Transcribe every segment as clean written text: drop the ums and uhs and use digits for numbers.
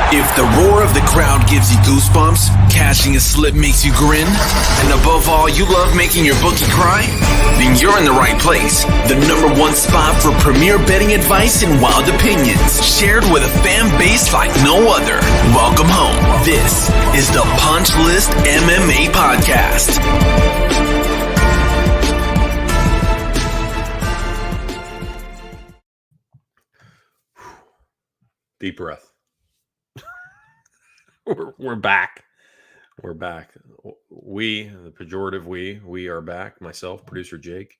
If the roar of the crowd gives you goosebumps, cashing a slip makes you grin, and above all, you love making your bookie cry, then you're in the right place. The #1 spot for premier betting advice and wild opinions, shared with a fan base like no other. Welcome home. This is the Punch List MMA Podcast. Deep breath. We're back. We're back. We, the pejorative we are back. Myself, producer Jake,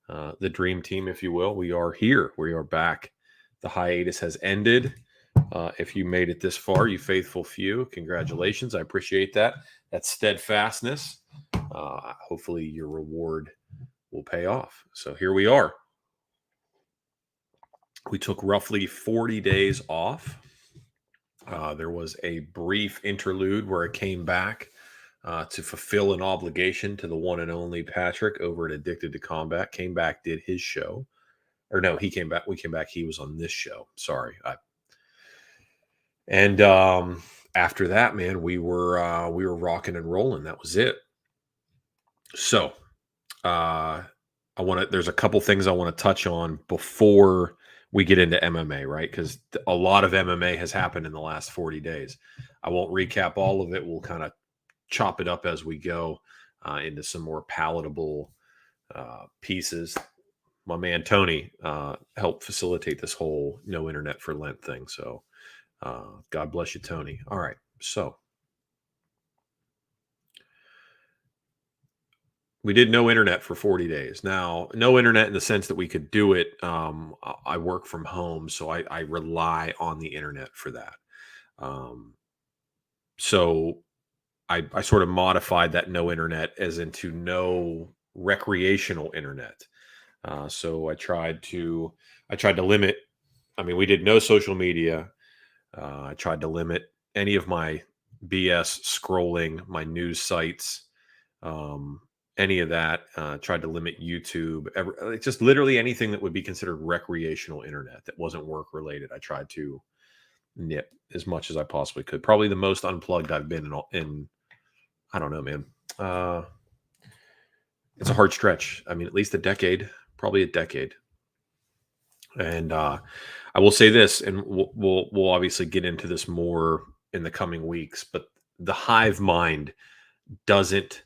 the dream team, if you will. We are here. We are back. The hiatus has ended. If you made it this far, you faithful few, congratulations. I appreciate that. That steadfastness. Hopefully your reward will pay off. So here we are. We took roughly 40 days off. There was a brief interlude where I came back to fulfill an obligation to the one and only Patrick over at Addicted to Combat. Came back, did his show. Or no, he came back. We came back. He was on this show. Sorry. After that, man, we were rocking and rolling. That was it. So there's a couple things I want to touch on before we get into MMA, right? Because a lot of MMA has happened in the last 40 days. I won't recap all of it. We'll kind of chop it up as we go into some more palatable pieces. My man Tony helped facilitate this whole no internet for Lent thing. So God bless you, Tony. All right. So we did no internet for 40 days. Now, no internet in the sense that we could do it. I work from home, so I rely on the internet for that. So I sort of modified that no internet as into no recreational internet. So I tried to limit. I mean, we did no social media. I tried to limit any of my BS scrolling, my news sites. Any of that, tried to limit YouTube, just literally anything that would be considered recreational internet that wasn't work related. I tried to nip as much as I possibly could. Probably the most unplugged I've been in I don't know, man. It's a hard stretch. I mean, at least a decade, probably a decade. And I will say this, and we'll obviously get into this more in the coming weeks, but the hive mind doesn't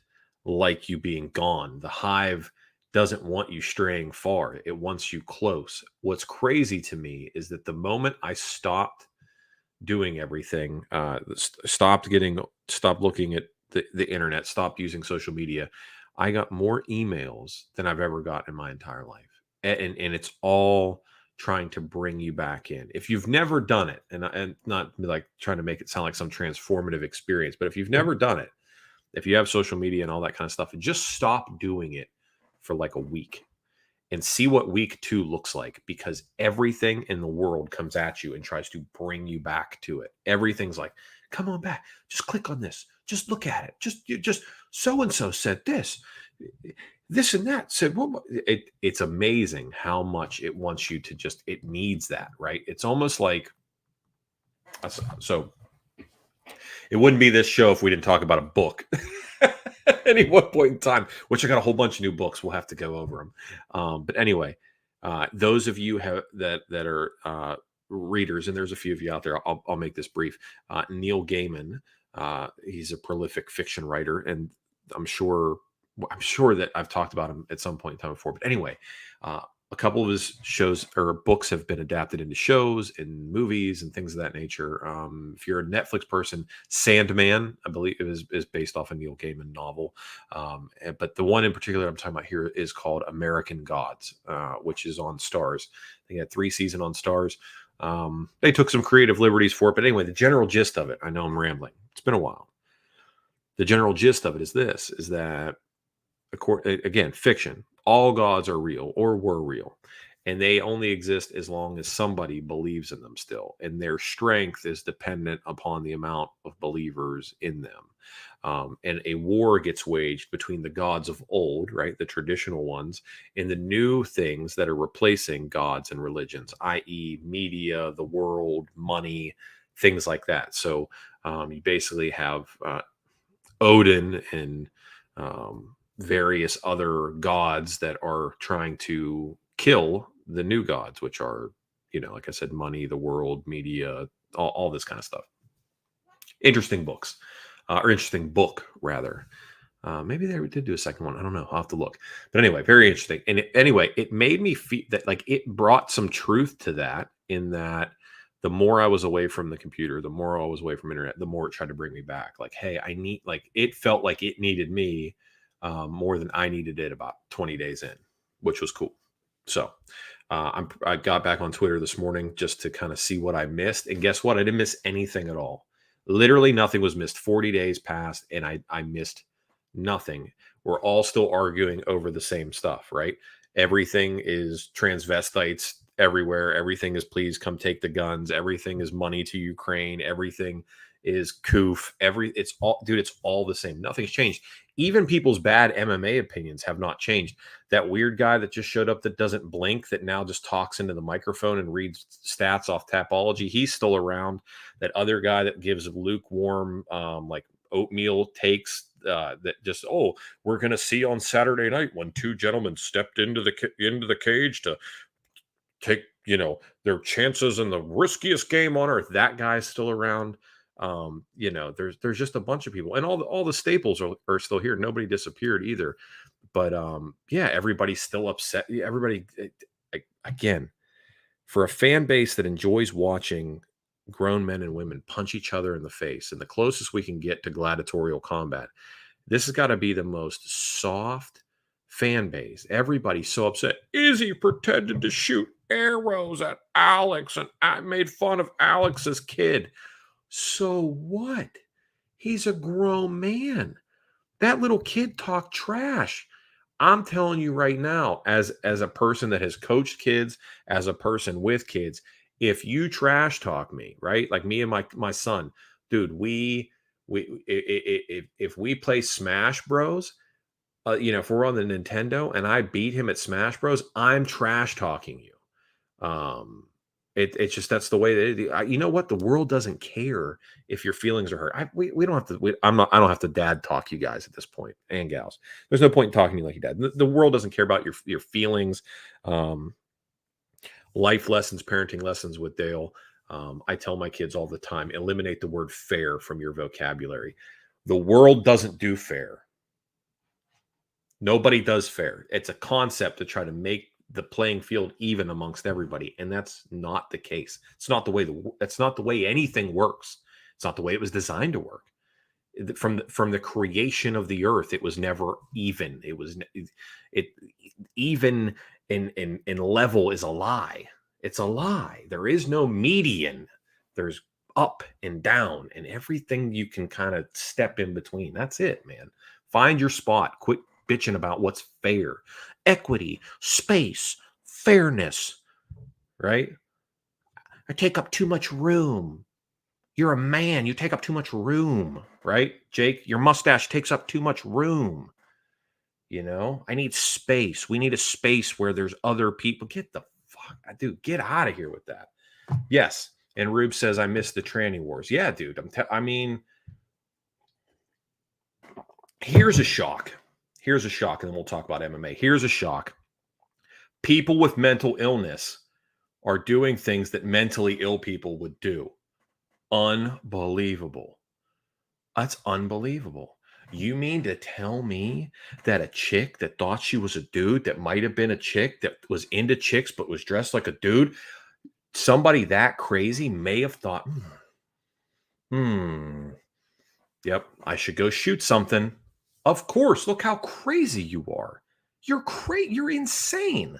like you being gone. The hive doesn't want you straying far. It wants you close. What's crazy to me is that the moment I stopped doing everything, stopped looking at the internet, stopped using social media, I got more emails than I've ever gotten in my entire life. And it's all trying to bring you back in. If you've never done it, and not like trying to make it sound like some transformative experience, but if you've never done it, if you have social media and all that kind of stuff, just stop doing it for like a week and see what week 2 looks like, because everything in the world comes at you and tries to bring you back to it. Everything's like, come on back. Just click on this. Just look at it. Just so-and-so said this and that said, well, it's amazing how much it wants you to it needs that, right? It's almost like, so it wouldn't be this show if we didn't talk about a book at any one point in time, which I got a whole bunch of new books. We'll have to go over them. But anyway, those of you that are readers, and there's a few of you out there, I'll make this brief. Neil Gaiman, he's a prolific fiction writer, and I'm sure that I've talked about him at some point in time before. But anyway, a couple of his shows or books have been adapted into shows and movies and things of that nature. If you're a Netflix person, Sandman, I believe it is based off a Neil Gaiman novel. But the one in particular I'm talking about here is called American Gods, which is on Stars. They had 3 seasons on Stars. They took some creative liberties for it. But anyway, the general gist of it, I know I'm rambling. It's been a while. The general gist of it is that, again, fiction. All gods are real or were real, and they only exist as long as somebody believes in them still, and their strength is dependent upon the amount of believers in them. And a war gets waged between the gods of old, right, the traditional ones, and the new things that are replacing gods and religions, i.e. media, the world, money, things like that. So you basically have Odin and various other gods that are trying to kill the new gods, which are, like I said, money, the world, media, all this kind of stuff. Interesting books, or interesting book rather. Maybe they did do a second one. I don't know. I'll have to look. But anyway, very interesting. And anyway, it made me feel that like it brought some truth to that, in that the more I was away from the computer, the more I was away from internet, the more it tried to bring me back. Like, hey, it felt like it needed me more than I needed it about 20 days in, which was cool. So I got back on Twitter this morning just to kind of see what I missed. And guess what? I didn't miss anything at all. Literally nothing was missed. 40 days passed and I missed nothing. We're all still arguing over the same stuff, right? Everything is transvestites everywhere. Everything is please come take the guns. Everything is money to Ukraine. Everything is coof. It's all the same. Nothing's changed. Even people's bad MMA opinions have not changed. That weird guy that just showed up that doesn't blink, that now just talks into the microphone and reads stats off Tapology, he's still around. That other guy that gives lukewarm, like oatmeal takes, that just, we're going to see on Saturday night when two gentlemen stepped into the cage to take, their chances in the riskiest game on earth. That guy's still around. There's just a bunch of people, and all the staples are still here. Nobody disappeared either. But everybody's still upset. Everybody, again, for a fan base that enjoys watching grown men and women punch each other in the face, and the closest we can get to gladiatorial combat, this has got to be the most soft fan base. Everybody's so upset. Izzy pretended to shoot arrows at Alex, and I made fun of Alex's kid. So what? He's a grown man. That little kid talked trash. I'm telling you right now, as a person that has coached kids, as a person with kids, if you trash talk me, right? Like me and my son, dude, if we play Smash Bros, if we're on the Nintendo and I beat him at Smash Bros, I'm trash talking you. It's just, that's the way that it is. You know what? The world doesn't care if your feelings are hurt. We don't have to. I don't have to dad talk you guys at this point, and gals. There's no point in talking to you like your dad. The world doesn't care about your feelings. Life lessons, parenting lessons with Dale. I tell my kids all the time: eliminate the word fair from your vocabulary. The world doesn't do fair. Nobody does fair. It's a concept to try to make the playing field even amongst everybody, and that's not the case. It's not the way that's not the way anything works. It's not the way it was designed to work. From the creation of the earth, it was never even. It even in level is a lie. It's a lie. There is no median. There's up and down, and everything you can kind of step in between. That's it, man. Find your spot. Quit bitching about what's fair. Equity, space, fairness, right? I take up too much room. You're a man. You take up too much room, right? Jake, your mustache takes up too much room. I need space. We need a space where there's other people. Get the fuck, dude, get out of here with that. Yes. And Rube says, I miss the tranny wars. Yeah, dude. I mean, here's a shock. And then we'll talk about MMA. Here's a shock. People with mental illness are doing things that mentally ill people would do. Unbelievable. That's unbelievable. You mean to tell me that a chick that thought she was a dude, that might have been a chick that was into chicks but was dressed like a dude, somebody that crazy may have thought, yep, I should go shoot something. Of course, look how crazy you are. You're crazy. You're insane.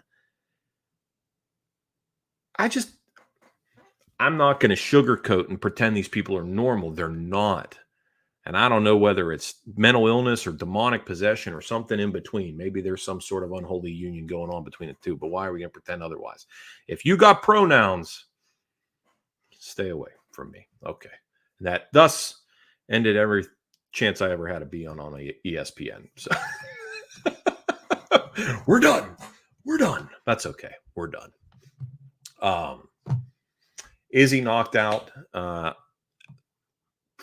I'm not going to sugarcoat and pretend these people are normal. They're not. And I don't know whether it's mental illness or demonic possession or something in between. Maybe there's some sort of unholy union going on between the two, but why are we going to pretend otherwise? If you got pronouns, stay away from me. Okay. That thus ended every chance I ever had to be on ESPN. So we're done. That's okay. We're done. Izzy knocked out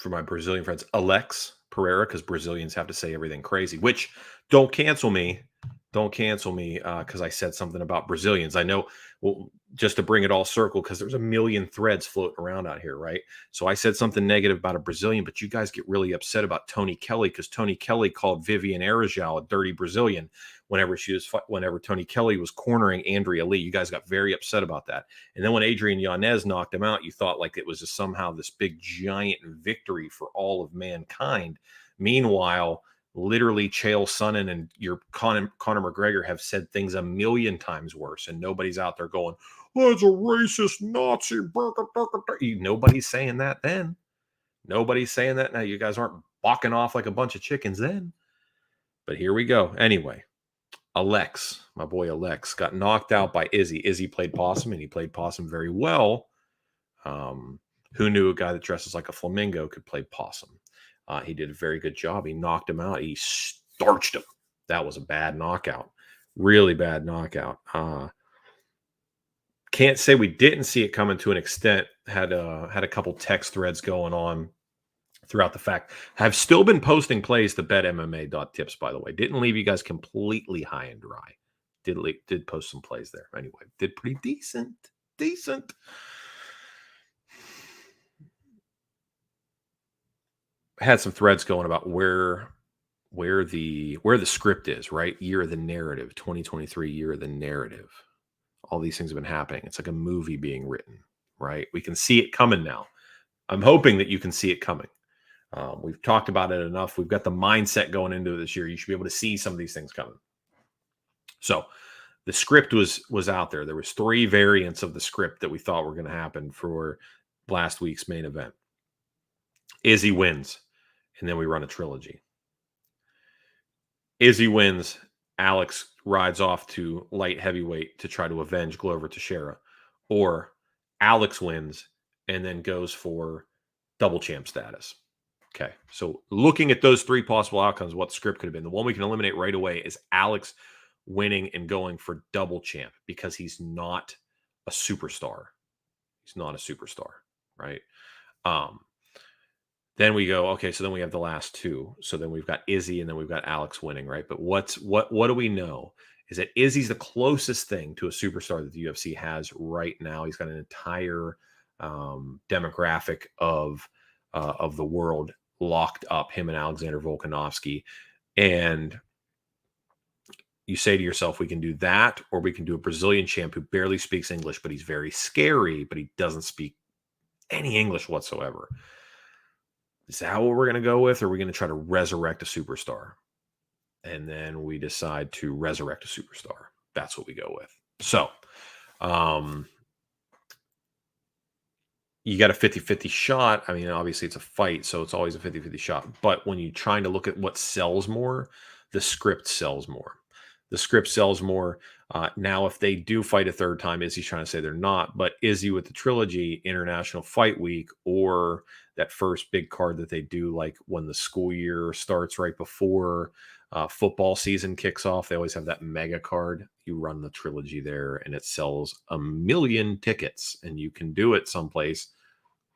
for my Brazilian friends, Alex Pereira, because Brazilians have to say everything crazy, which don't cancel me. Don't cancel me because I said something about Brazilians. I know, well, just to bring it all circle, because there's a million threads floating around out here, right? So I said something negative about a Brazilian, but you guys get really upset about Tony Kelly because Tony Kelly called Vivian Arajal a dirty Brazilian whenever Tony Kelly was cornering Andrea Lee. You guys got very upset about that. And then when Adrian Yanez knocked him out, you thought like it was just somehow this big giant victory for all of mankind. Meanwhile, literally Chael Sonnen and your Conor McGregor have said things a million times worse, and nobody's out there going, "Oh, it's a racist Nazi." Nobody's saying that then. Nobody's saying that now. You guys aren't balking off like a bunch of chickens then. But here we go. Anyway, Alex, my boy Alex, got knocked out by Izzy. Izzy played possum, and he played possum very well. Who knew a guy that dresses like a flamingo could play possum? He did a very good job. He knocked him out. He starched him. That was a bad knockout. Really bad knockout. Can't say we didn't see it coming to an extent. Had a couple text threads going on throughout the fact. Have still been posting plays to betmma.tips, by the way. Didn't leave you guys completely high and dry. Did post some plays there. Anyway, did pretty decent. Had some threads going about where the script is, right? Year of the narrative, 2023 year of the narrative. All these things have been happening. It's like a movie being written, right? We can see it coming now. I'm hoping that you can see it coming. We've talked about it enough. We've got the mindset going into this year. You should be able to see some of these things coming. So the script was out there. There was 3 variants of the script that we thought were going to happen for last week's main event. Izzy wins, and then we run a trilogy. Izzy wins. Alex rides off to light heavyweight to try to avenge Glover Teixeira. Or Alex wins and then goes for double champ status. Okay, so looking at those 3 possible outcomes, what the script could have been, the one we can eliminate right away is Alex winning and going for double champ because he's not a superstar. He's not a superstar, right? Then we go, okay, so then we have the last 2. So then we've got Izzy and then we've got Alex winning, right? But what do we know is that Izzy's the closest thing to a superstar that the UFC has right now. He's got an entire demographic of the world locked up, him and Alexander Volkanovski. And you say to yourself, we can do that, or we can do a Brazilian champ who barely speaks English, but he's very scary, but he doesn't speak any English whatsoever. Is that what we're going to go with? Or are we going to try to resurrect a superstar? And then we decide to resurrect a superstar. That's what we go with. So, you got a 50-50 shot. I mean, obviously it's a fight, so it's always a 50-50 shot. But when you're trying to look at what sells more, the script sells more. The script sells more. Now, if they do fight a third time, Izzy's trying to say they're not, but Izzy with the trilogy, International Fight Week, or that first big card that they do, like when the school year starts right before football season kicks off, they always have that mega card. You run the trilogy there and it sells 1 million tickets, and you can do it someplace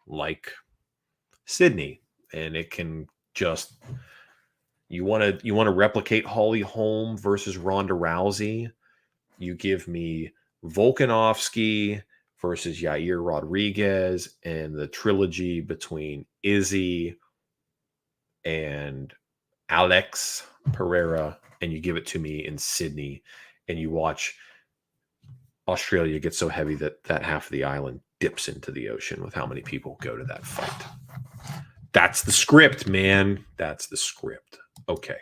like Sydney, and it can just, you want to replicate Holly Holm versus Ronda Rousey. You give me Volkanovski versus Yair Rodriguez and the trilogy between Izzy and Alex Pereira, and you give it to me in Sydney, and you watch Australia get so heavy that half of the island dips into the ocean with how many people go to that fight. That's the script, man. That's the script. Okay.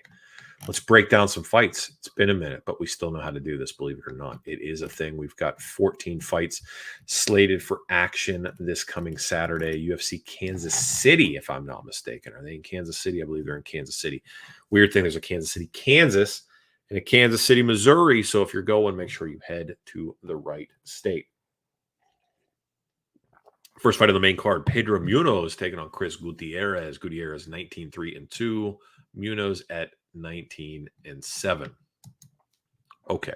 Let's break down some fights. It's been a minute, but we still know how to do this, believe it or not. It is a thing. We've got 14 fights slated for action this coming Saturday. UFC Kansas City, if I'm not mistaken. Are they in Kansas City? I believe they're in Kansas City. Weird thing, there's a Kansas City, Kansas, and a Kansas City, Missouri. So if you're going, make sure you head to the right state. First fight of the main card, Pedro Munoz taking on Chris Gutierrez. Gutierrez 19-3-2. Munoz at 19-7. Okay.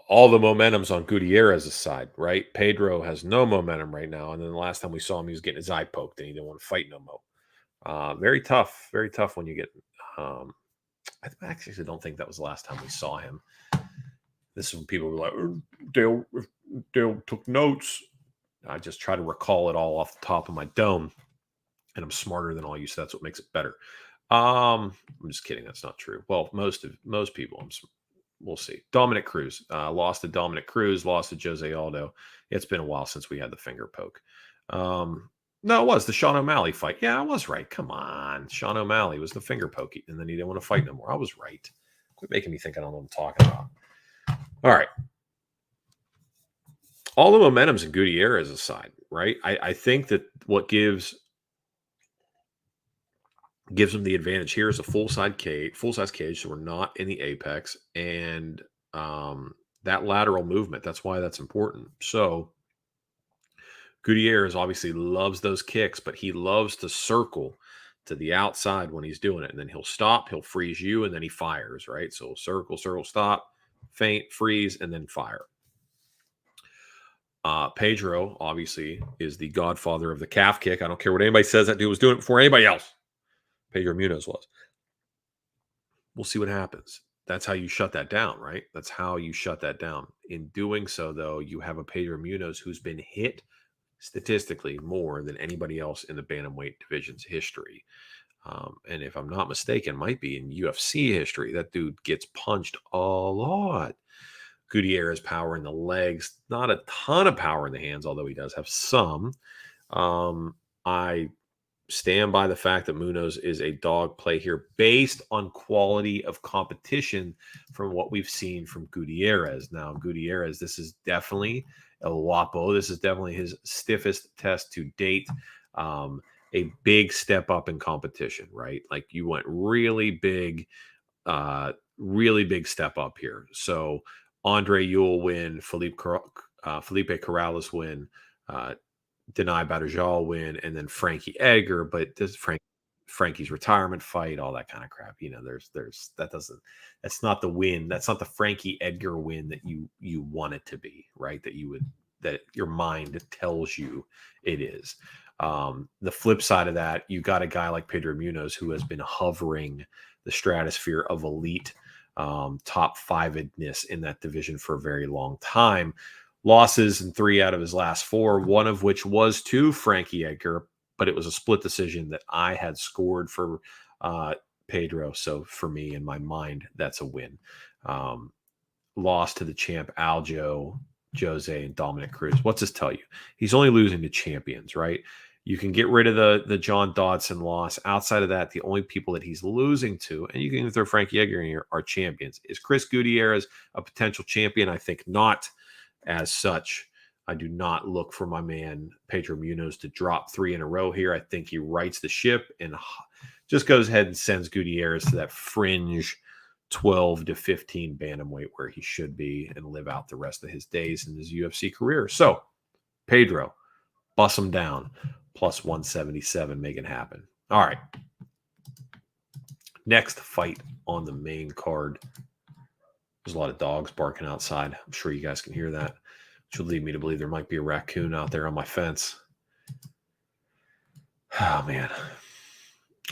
all the momentum's on Gutierrez's side, right? Pedro has no momentum right now. And then the last time we saw him, he was getting his eye poked and he didn't want to fight no more. Very tough when you get. Um, I actually don't think that was the last time we saw him. This is when people were like, Dale took notes. I just try to recall it all off the top of my dome, and I'm smarter than all you, so that's what makes it better. I'm just kidding. That's not true. Well, most people, we'll see. Dominic Cruz lost to Dominic Cruz, lost to Jose Aldo. It's been a while since we had the finger poke. No, it was the Sean O'Malley fight. Yeah, I was right. Come on. Sean O'Malley was the finger pokey, and then he didn't want to fight no more. I was right. Quit making me think I don't know what I'm talking about. All right. All the momentum's in Gutierrez's side, right? I think that what gives him the advantage here is a full size cage, so we're not in the apex, and that lateral movement. That's why that's important. So Gutierrez obviously loves those kicks, but he loves to circle to the outside when he's doing it, and then he'll stop, he'll freeze you, and then he fires, right? So circle, stop, feint, freeze, and then fire. Pedro obviously is the godfather of the calf kick. I don't care what anybody says, that dude was doing it before anybody else. Pedro Munoz was. We'll see what happens. That's how you shut that down, right? That's how you shut that down. In doing so, though, you have a Pedro Munoz who's been hit statistically more than anybody else in the bantamweight division's history. And if I'm not mistaken, might be in UFC history. That dude gets punched a lot. Gutierrez power in the legs, not a ton of power in the hands, although he does have some. I stand by the fact that Munoz is a dog play here based on quality of competition from what we've seen from Gutierrez. Now, Gutierrez, this is definitely El Guapo. This is definitely his stiffest test to date. A big step up in competition, right? Like you went really big step up here. So Andre Ewell win, Felipe Corrales win, Denai Baderjal win, and then Frankie Edgar. But this Frankie's retirement fight, all that kind of crap. You know, that's not the win. That's not the Frankie Edgar win that you want it to be, right? That your mind tells you it is. The flip side of that, you got a guy like Pedro Munoz who has been hovering the stratosphere of elite top five-edness in that division for a very long time. Losses in 3 out of his last 4, one of which was to Frankie Edgar, but it was a split decision that I had scored for Pedro. So for me, in my mind, that's a win. Loss to the champ Aljo, Jose, and Dominic Cruz. What's this tell you? He's only losing to champions, right? You can get rid of the John Dodson loss. Outside of that, the only people that he's losing to, and you can throw Frankie Edgar in here, are champions. Is Chris Gutierrez a potential champion? I think not. As such, I do not look for my man Pedro Munoz to drop 3 in a row here. I think he rights the ship and just goes ahead and sends Gutierrez to that fringe 12 to 15 bantamweight where he should be and live out the rest of his days in his UFC career. So, Pedro, bust him down. Plus 177, make it happen. All right. Next fight on the main card. There's a lot of dogs barking outside. I'm sure you guys can hear that, which would lead me to believe there might be a raccoon out there on my fence. Oh, man.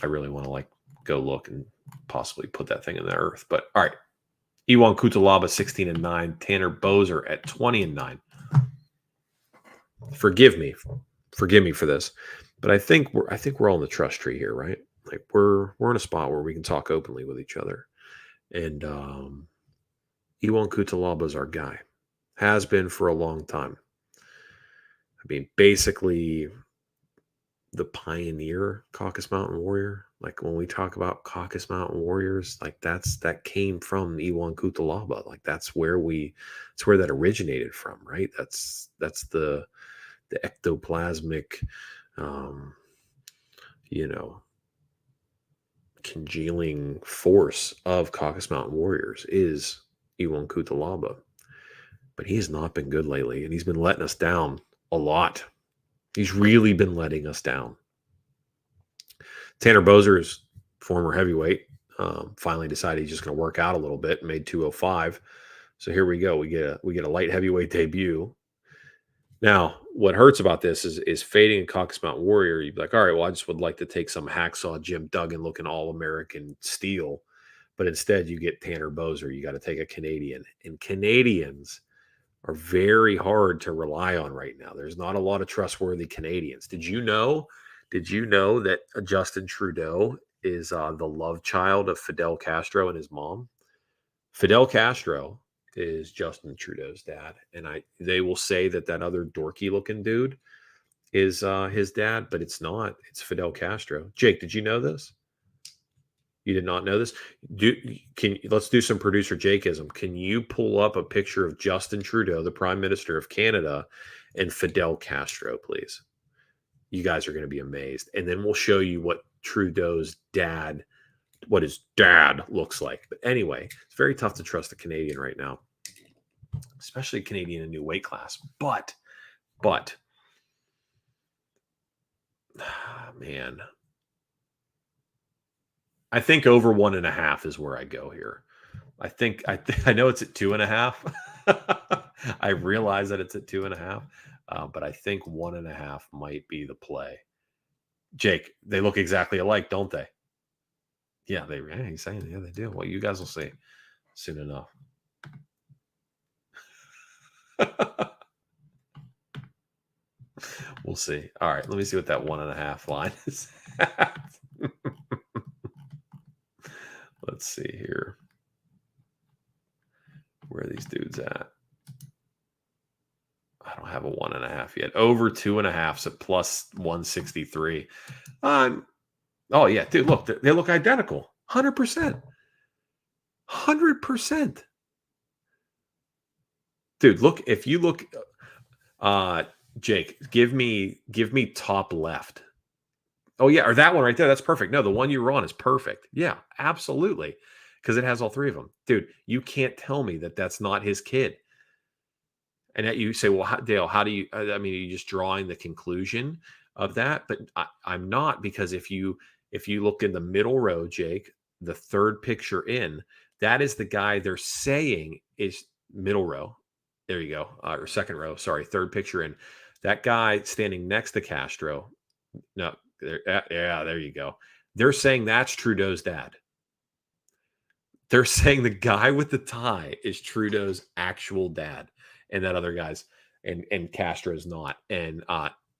I really want to go look and possibly put that thing in the earth. But all right. Iwan Cutelaba, 16-9. Tanner Boser at 20-9. Forgive me for this, but I think we're all in the trust tree here, right? Like we're in a spot where we can talk openly with each other. And Iwan Cutelaba is our guy. Has been for a long time. I mean, basically the pioneer Caucasus Mountain Warrior. Like when we talk about Caucasus Mountain Warriors, like that came from Iwan Cutelaba. Like that's where that originated from, right? That's the ectoplasmic, congealing force of Caucasus Mountain Warriors is Iwan Cutelaba. But he has not been good lately, and he's been letting us down a lot. He's really been letting us down. Tanner Boser's former heavyweight finally decided he's just going to work out a little bit and made 205. So here we go. We get a light heavyweight debut. Now, what hurts about this is fading a Caucasus Mountain Warrior. You'd be like, all right, well, I just would like to take some hacksaw Jim Duggan looking all American steel. But instead you get Tanner Boser. You got to take a Canadian. And Canadians are very hard to rely on right now. There's not a lot of trustworthy Canadians. Did you know? Did you know that Justin Trudeau is the love child of Fidel Castro and his mom? Fidel Castro is Justin Trudeau's dad, and they will say that that other dorky looking dude is his dad, but it's not. It's Fidel Castro. Jake, did you know this? You did not know this? Let's do some producer Jakeism. Can you pull up a picture of Justin Trudeau, the Prime Minister of Canada, and Fidel Castro, please? You guys are going to be amazed. And then we'll show you what his dad looks like. But anyway, it's very tough to trust a Canadian right now, especially a Canadian in a new weight class. But, man, I think over 1.5 is where I go here. I know it's at 2.5. I realize that it's at 2.5, but I think 1.5 might be the play. Jake, they look exactly alike, don't they? Yeah, he's saying, yeah, they do. Well, you guys will see soon enough. We'll see. All right, let me see what that 1.5 line is. Let's see here. Where are these dudes at? I don't have a 1.5 yet. Over 2.5, so plus 163. Oh yeah, dude, look, they look identical. 100%. 100%. Dude, look, if you look, Jake, give me top left. Oh yeah, or that one right there. That's perfect. No, the one you were on is perfect. Yeah, absolutely, because it has all three of them. Dude, you can't tell me that that's not his kid. And that you say, well, Dale, how do you? I mean, are you just drawing the conclusion of that? But I'm not, because if you look in the middle row, Jake, the third picture in, that is the guy they're saying is middle row. There you go, or second row. Sorry, third picture in. That guy standing next to Castro. No, yeah, there you go. They're saying that's Trudeau's dad. They're saying the guy with the tie is Trudeau's actual dad, and that other guy's and Castro's not. And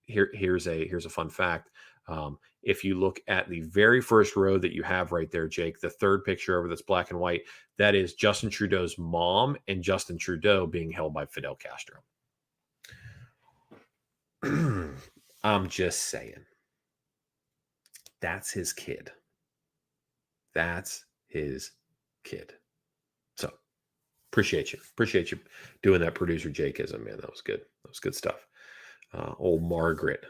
here's a fun fact. If you look at the very first row that you have right there, Jake, the third picture over that's black and white, that is Justin Trudeau's mom and Justin Trudeau being held by Fidel Castro. I'm just saying. That's his kid. That's his kid. So appreciate you doing that, producer Jakeism, man. That was good. That was good stuff. Old Margaret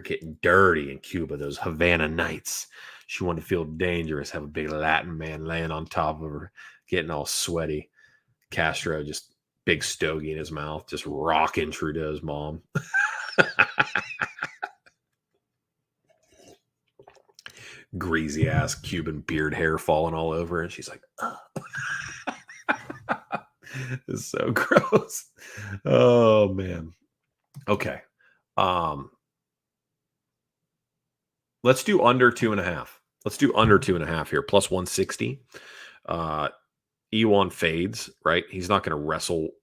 getting dirty in Cuba, those Havana nights. She wanted to feel dangerous, have a big Latin man laying on top of her, getting all sweaty. Castro just big stogie in his mouth, just rocking Trudeau's mom. Greasy ass Cuban beard hair falling all over, and she's like, oh. It's so gross. Oh man. Okay. Let's do under 2.5. Let's do under 2.5 here. Plus 160. Ewan fades, right? He's not going to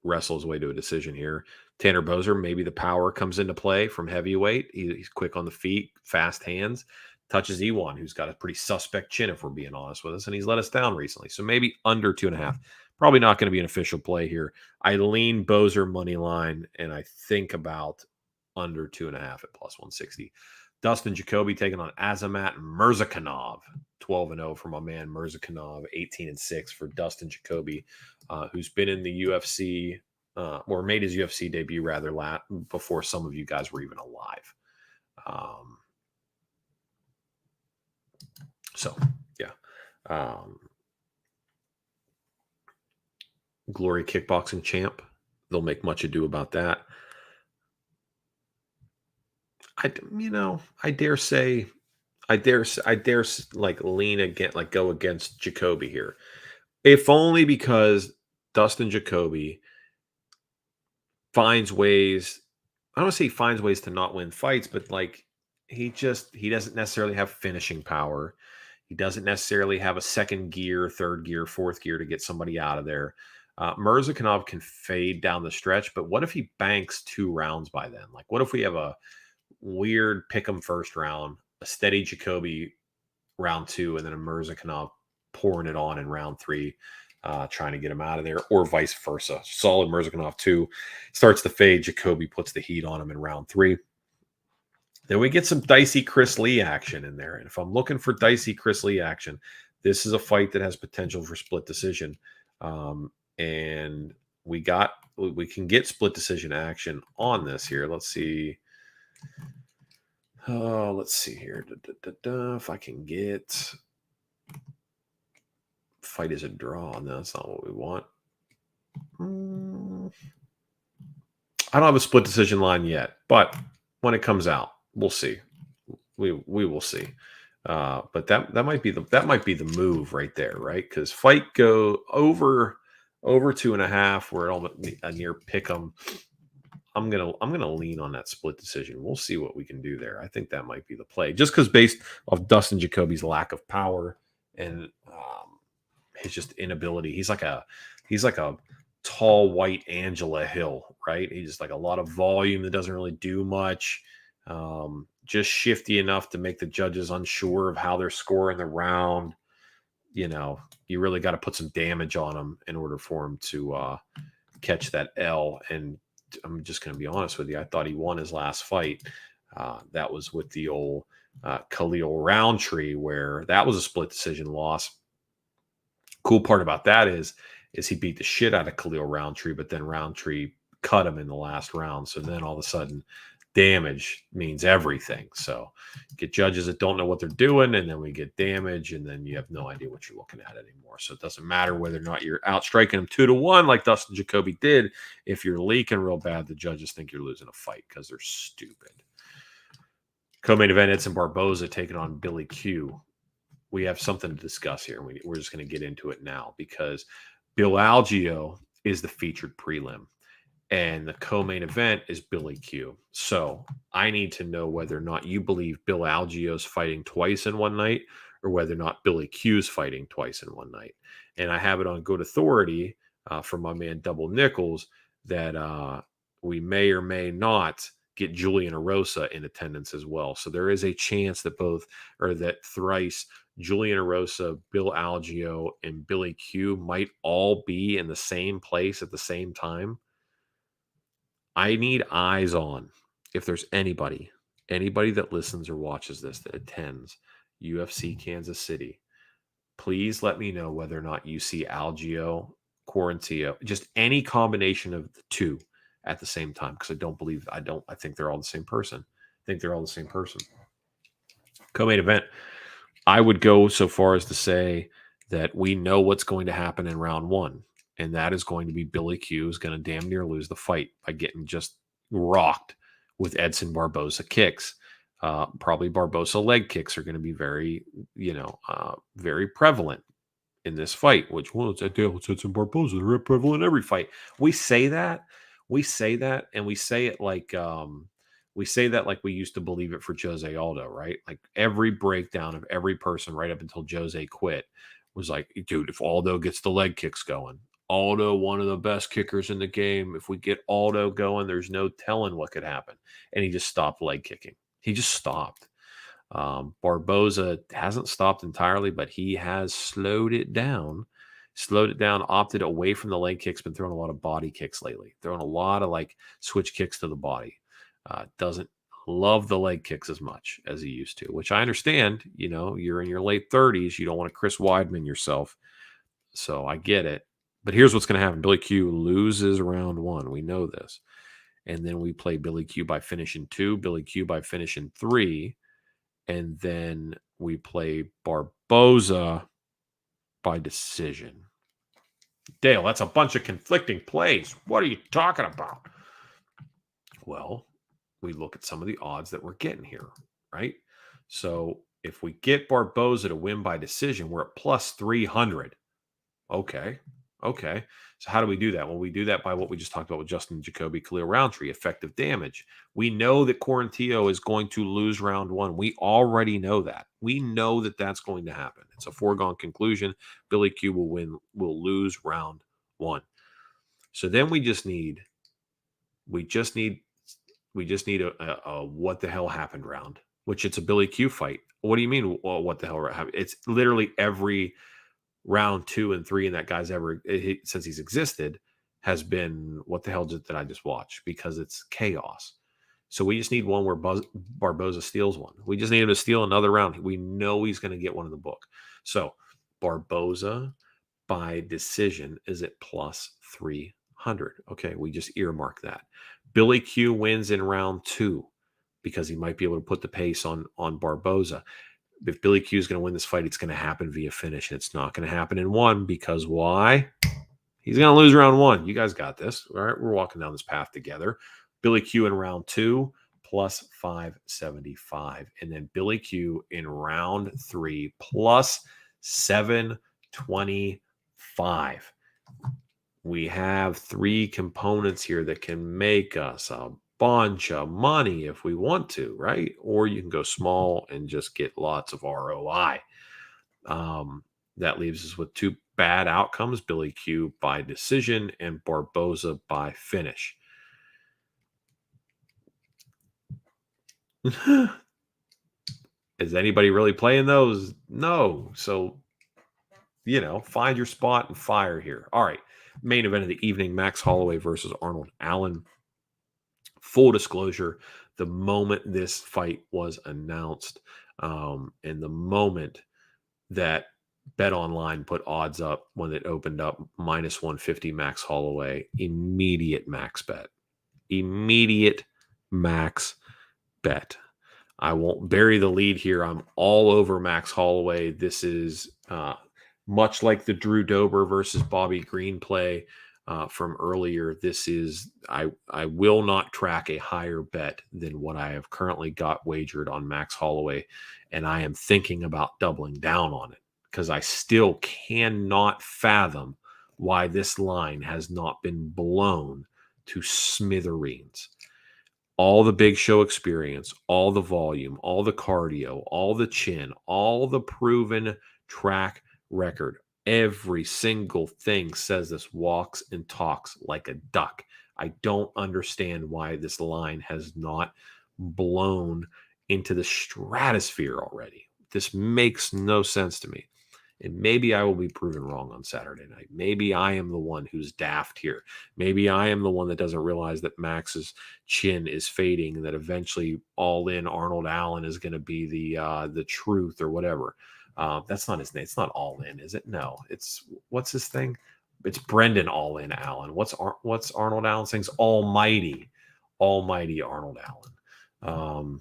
wrestle his way to a decision here. Tanner Boser, maybe the power comes into play from heavyweight. He's quick on the feet, fast hands. Touches Ewan, who's got a pretty suspect chin, if we're being honest with us, and he's let us down recently. So maybe under 2.5. Probably not going to be an official play here. I lean Boser money line, and I think about under 2.5 at plus 160. Dustin Jacoby taking on Azamat Mirzakhanov. 12-0 for my man Mirzakhanov. 18-6 for Dustin Jacoby, who's been in the UFC, or made his UFC debut rather before some of you guys were even alive. So, yeah. Glory kickboxing champ. They'll make much ado about that. I dare say, like lean against, like go against Jacoby here. If only because Dustin Jacoby finds ways. I don't want to say he finds ways to not win fights, but like he doesn't necessarily have finishing power. He doesn't necessarily have a second gear, third gear, fourth gear to get somebody out of there. Mirzakhanov can fade down the stretch, but what if he banks 2 rounds by then? Like, what if we have a weird pick 'em first round, a steady Jacoby round 2, and then a Mirzakhanov pouring it on in round 3, trying to get him out of there, or vice versa. Solid Mirzakhanov 2 starts to fade. Jacoby puts the heat on him in round 3. Then we get some dicey Chris Lee action in there. And if I'm looking for dicey Chris Lee action, this is a fight that has potential for split decision. And we can get split decision action on this here. Let's see. Let's see here. If I can get fight is a draw. No, that's not what we want. I don't have a split decision line yet, but when it comes out, we'll see. We will see. But that might be the move right there, right? Because fight go over 2.5, where it'll a near pick 'em. I'm gonna lean on that split decision. We'll see what we can do there. I think that might be the play, just because based off Dustin Jacoby's lack of power and his just inability. He's like a tall white Angela Hill, right? He's just like a lot of volume that doesn't really do much. Just shifty enough to make the judges unsure of how they're scoring the round. You know, you really got to put some damage on him in order for him to catch that L. And I'm just going to be honest with you. I thought he won his last fight. That was with the old Khalil Roundtree, where that was a split decision loss. Cool part about that is he beat the shit out of Khalil Roundtree, but then Roundtree cut him in the last round. So then all of a sudden, damage means everything. So get judges that don't know what they're doing, and then we get damage, and then you have no idea what you're looking at anymore. So it doesn't matter whether or not you're outstriking them 2-1 like Dustin Jacoby did. If you're leaking real bad, the judges think you're losing a fight because they're stupid. Co-main event, Edson Barboza taking on Billy Q. We have something to discuss here. We're just going to get into it now because Bill Algeo is the featured prelim. And the co-main event is Billy Q. So I need to know whether or not you believe Bill Algeo's fighting twice in one night, or whether or not Billy Q's fighting twice in one night. And I have it on good authority from my man Double Nichols that we may or may not get Julian Erosa in attendance as well. So there is a chance that thrice Julian Erosa, Bill Algeo, and Billy Q might all be in the same place at the same time. I need eyes on, if there's anybody that listens or watches this that attends UFC Kansas City, please let me know whether or not you see Algeo, Quarantillo, just any combination of the two at the same time. Because I think they're all the same person. Co-main event, I would go so far as to say that we know what's going to happen in round 1. And that is going to be Billy Q is going to damn near lose the fight by getting just rocked with Edson Barboza kicks. Probably Barboza leg kicks are going to be very, very prevalent in this fight. Which, well, it's Edson Barboza. They're prevalent in every fight. We say that, and we say it like we used to believe it for Jose Aldo, right? Like every breakdown of every person right up until Jose quit was like, dude, if Aldo gets the leg kicks going. Aldo, one of the best kickers in the game. If we get Aldo going, there's no telling what could happen. And he just stopped leg kicking. He just stopped. Barboza hasn't stopped entirely, but he has slowed it down, opted away from the leg kicks, been throwing a lot of body kicks lately, throwing a lot of like switch kicks to the body. Doesn't love the leg kicks as much as he used to, which I understand. You know, you're in your late 30s. You don't want to Chris Weidman yourself. So I get it. But here's what's going to happen. Billy Q loses round 1. We know this. And then we play Billy Q by finishing 2, Billy Q by finishing 3. And then we play Barboza by decision. Dale, that's a bunch of conflicting plays. What are you talking about? Well, we look at some of the odds that we're getting here, right? So if we get Barboza to win by decision, we're at plus 300. Okay. Okay. So how do we do that? Well, we do that by what we just talked about with Justin Jacoby, Khalil Roundtree, effective damage. We know that Quarantillo is going to lose round one. We already know that. We know that that's going to happen. It's a foregone conclusion. Billy Q will lose round one. So then we just need a what the hell happened round, which it's a Billy Q fight. What do you mean? Well, what the hell happened? It's literally every round 2 and 3 and that guy's ever since he's existed has been what the hell did I just watch, because it's chaos. So we just need one where Barboza steals one. We just need him to steal another round. We know he's going to get one in the book. So Barboza by decision is at plus 300. Okay, we just earmark that. Billy Q wins in round 2 because he might be able to put the pace on Barboza. If Billy Q is going to win this fight, it's going to happen via finish. And it's not going to happen in one, because why? He's going to lose round 1. You guys got this. All right, we're walking down this path together. Billy Q in round 2 plus 575. And then Billy Q in round 3 plus 725. We have 3 components here that can make us a bunch of money if we want to, right? Or you can go small and just get lots of ROI. That leaves us with 2 bad outcomes: Billy Q by decision and Barboza by finish. Is anybody really playing those? No. So, find your spot and fire here. All right. Main event of the evening: Max Holloway versus Arnold Allen. Full disclosure, the moment this fight was announced, and the moment that Bet Online put odds up when it opened up, minus 150 Max Holloway, immediate max bet. Immediate max bet. I won't bury the lead here. I'm all over Max Holloway. This is much like the Drew Dober versus Bobby Green play from earlier. This is, I will not track a higher bet than what I have currently got wagered on Max Holloway, and I am thinking about doubling down on it because I still cannot fathom why this line has not been blown to smithereens. All the big show experience, all the volume, all the cardio, all the chin, all the proven track record. Every single thing says this walks and talks like a duck. I don't understand why this line has not blown into the stratosphere already. This makes no sense to me. And maybe I will be proven wrong on Saturday night. Maybe I am the one who's daft here. Maybe I am the one that doesn't realize that Max's chin is fading and that eventually all in Arnold Allen is going to be the truth or whatever. That's not his name. It's not All In, is it? No. It's, what's his thing? It's Brendan All In Allen. What's Arnold Allen's things? Almighty Arnold Allen.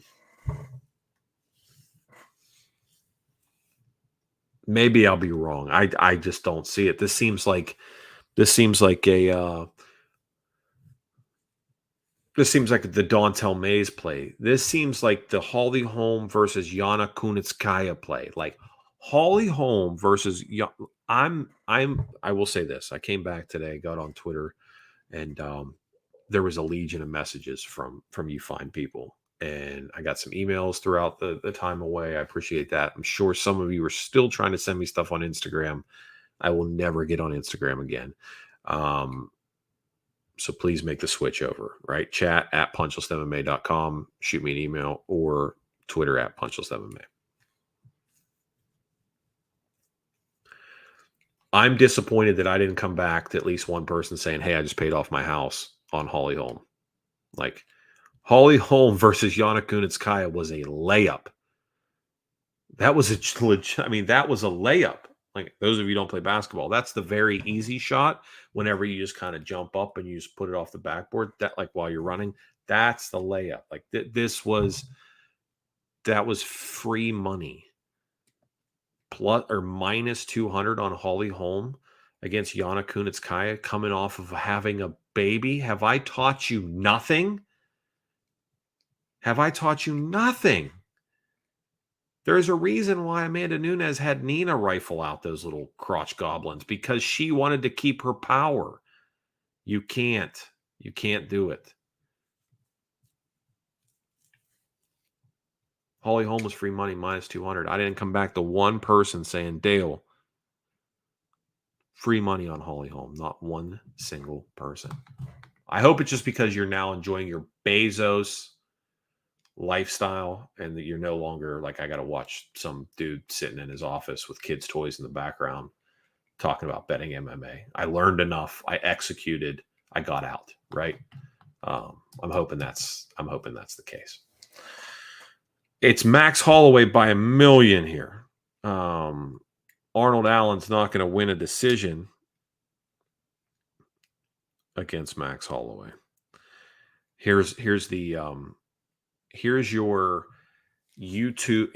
Maybe I'll be wrong. I just don't see it. This seems like a this seems like the Dontel Mays play. This seems like the Holly Holm versus Yana Kunitskaya play. Like Holly Holm versus I will say this. I came back today, got on Twitter, and there was a legion of messages from you fine people. And I got some emails throughout the time away. I appreciate that. I'm sure some of you are still trying to send me stuff on Instagram. I will never get on Instagram again. So please make the switch over, right? Chat at punchlessmma.com. Shoot me an email, or Twitter at punchlessmma. I'm disappointed that I didn't come back to at least one person saying, hey, I just paid off my house on Holly Holm. Like, Holly Holm versus Yana Kunitskaya was a layup. That was that was a layup. Like, those of you who don't play basketball, that's the very easy shot. Whenever you just kind of jump up and you just put it off the backboard, that, like, while you're running, that's the layup. Like that was free money. Plus or minus 200 on Holly Holm against Yana Kunitskaya, coming off of having a baby. Have I taught you nothing? Have I taught you nothing? There's a reason why Amanda Nunes had Nina rifle out those little crotch goblins, because she wanted to keep her power. You can't. You can't do it. Holly Holm was free money minus 200. I didn't come back to one person saying, Dale, free money on Holly Holm. Not one single person. I hope it's just because you're now enjoying your Bezos lifestyle and that you're no longer like, I got to watch some dude sitting in his office with kids' toys in the background talking about betting MMA. I learned enough. I executed. I got out. Right. I'm hoping that's the case. It's Max Holloway by 1 million here. Arnold Allen's not going to win a decision against Max Holloway. Here's your YouTube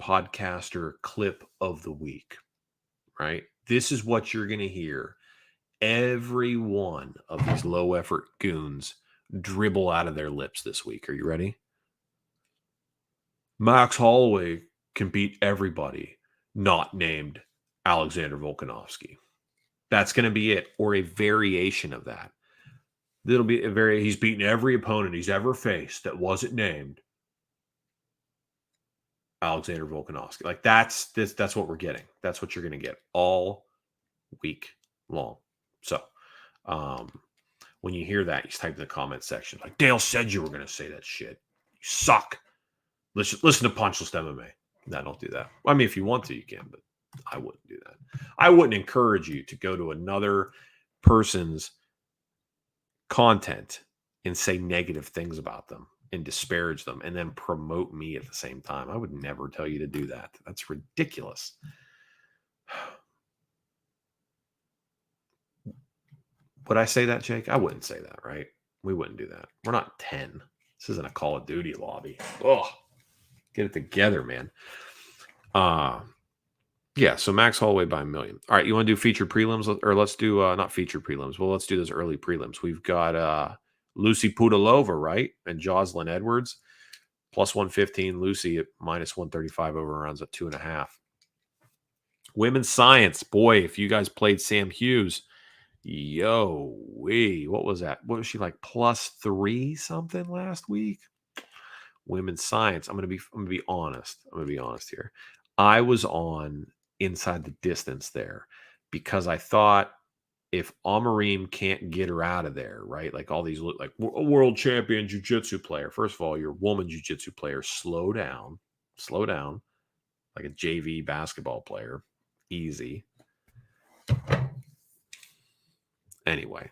podcaster clip of the week, right? This is what you're going to hear every one of these low effort goons dribble out of their lips this week. Are you ready? Max Holloway can beat everybody not named Alexander Volkanovski. That's going to be it, or a variation of that. It'll be he's beaten every opponent he's ever faced that wasn't named Alexander Volkanovski. Like that's what we're getting. That's what you're going to get all week long. So, when you hear that, you type in the comment section like, Dale said you were going to say that shit. You suck. Listen to Punchless MMA. No, don't do that. I mean, if you want to, you can, but I wouldn't do that. I wouldn't encourage you to go to another person's content and say negative things about them and disparage them and then promote me at the same time. I would never tell you to do that. That's ridiculous. Would I say that, Jake? I wouldn't say that, right? We wouldn't do that. We're not 10. This isn't a Call of Duty lobby. Oh, get it together, man. Yeah, so Max Holloway by 1 million. All right, you want to do featured prelims? Or let's do, not featured prelims. Well, let's do those early prelims. We've got Lucy Pudilova, right? And Jocelyn Edwards. Plus 115. Lucy at minus 135 over rounds at 2.5. Women's science. Boy, if you guys played Sam Hughes, what was that? What was she like? Plus 3 something last week? Women's science. I'm gonna be honest. I'm gonna be honest here. I was on inside the distance there because I thought if Amarim can't get her out of there, right? Like all these like a world champion jiu-jitsu player. First of all, your woman jiu-jitsu player, slow down, like a JV basketball player. Easy. Anyway,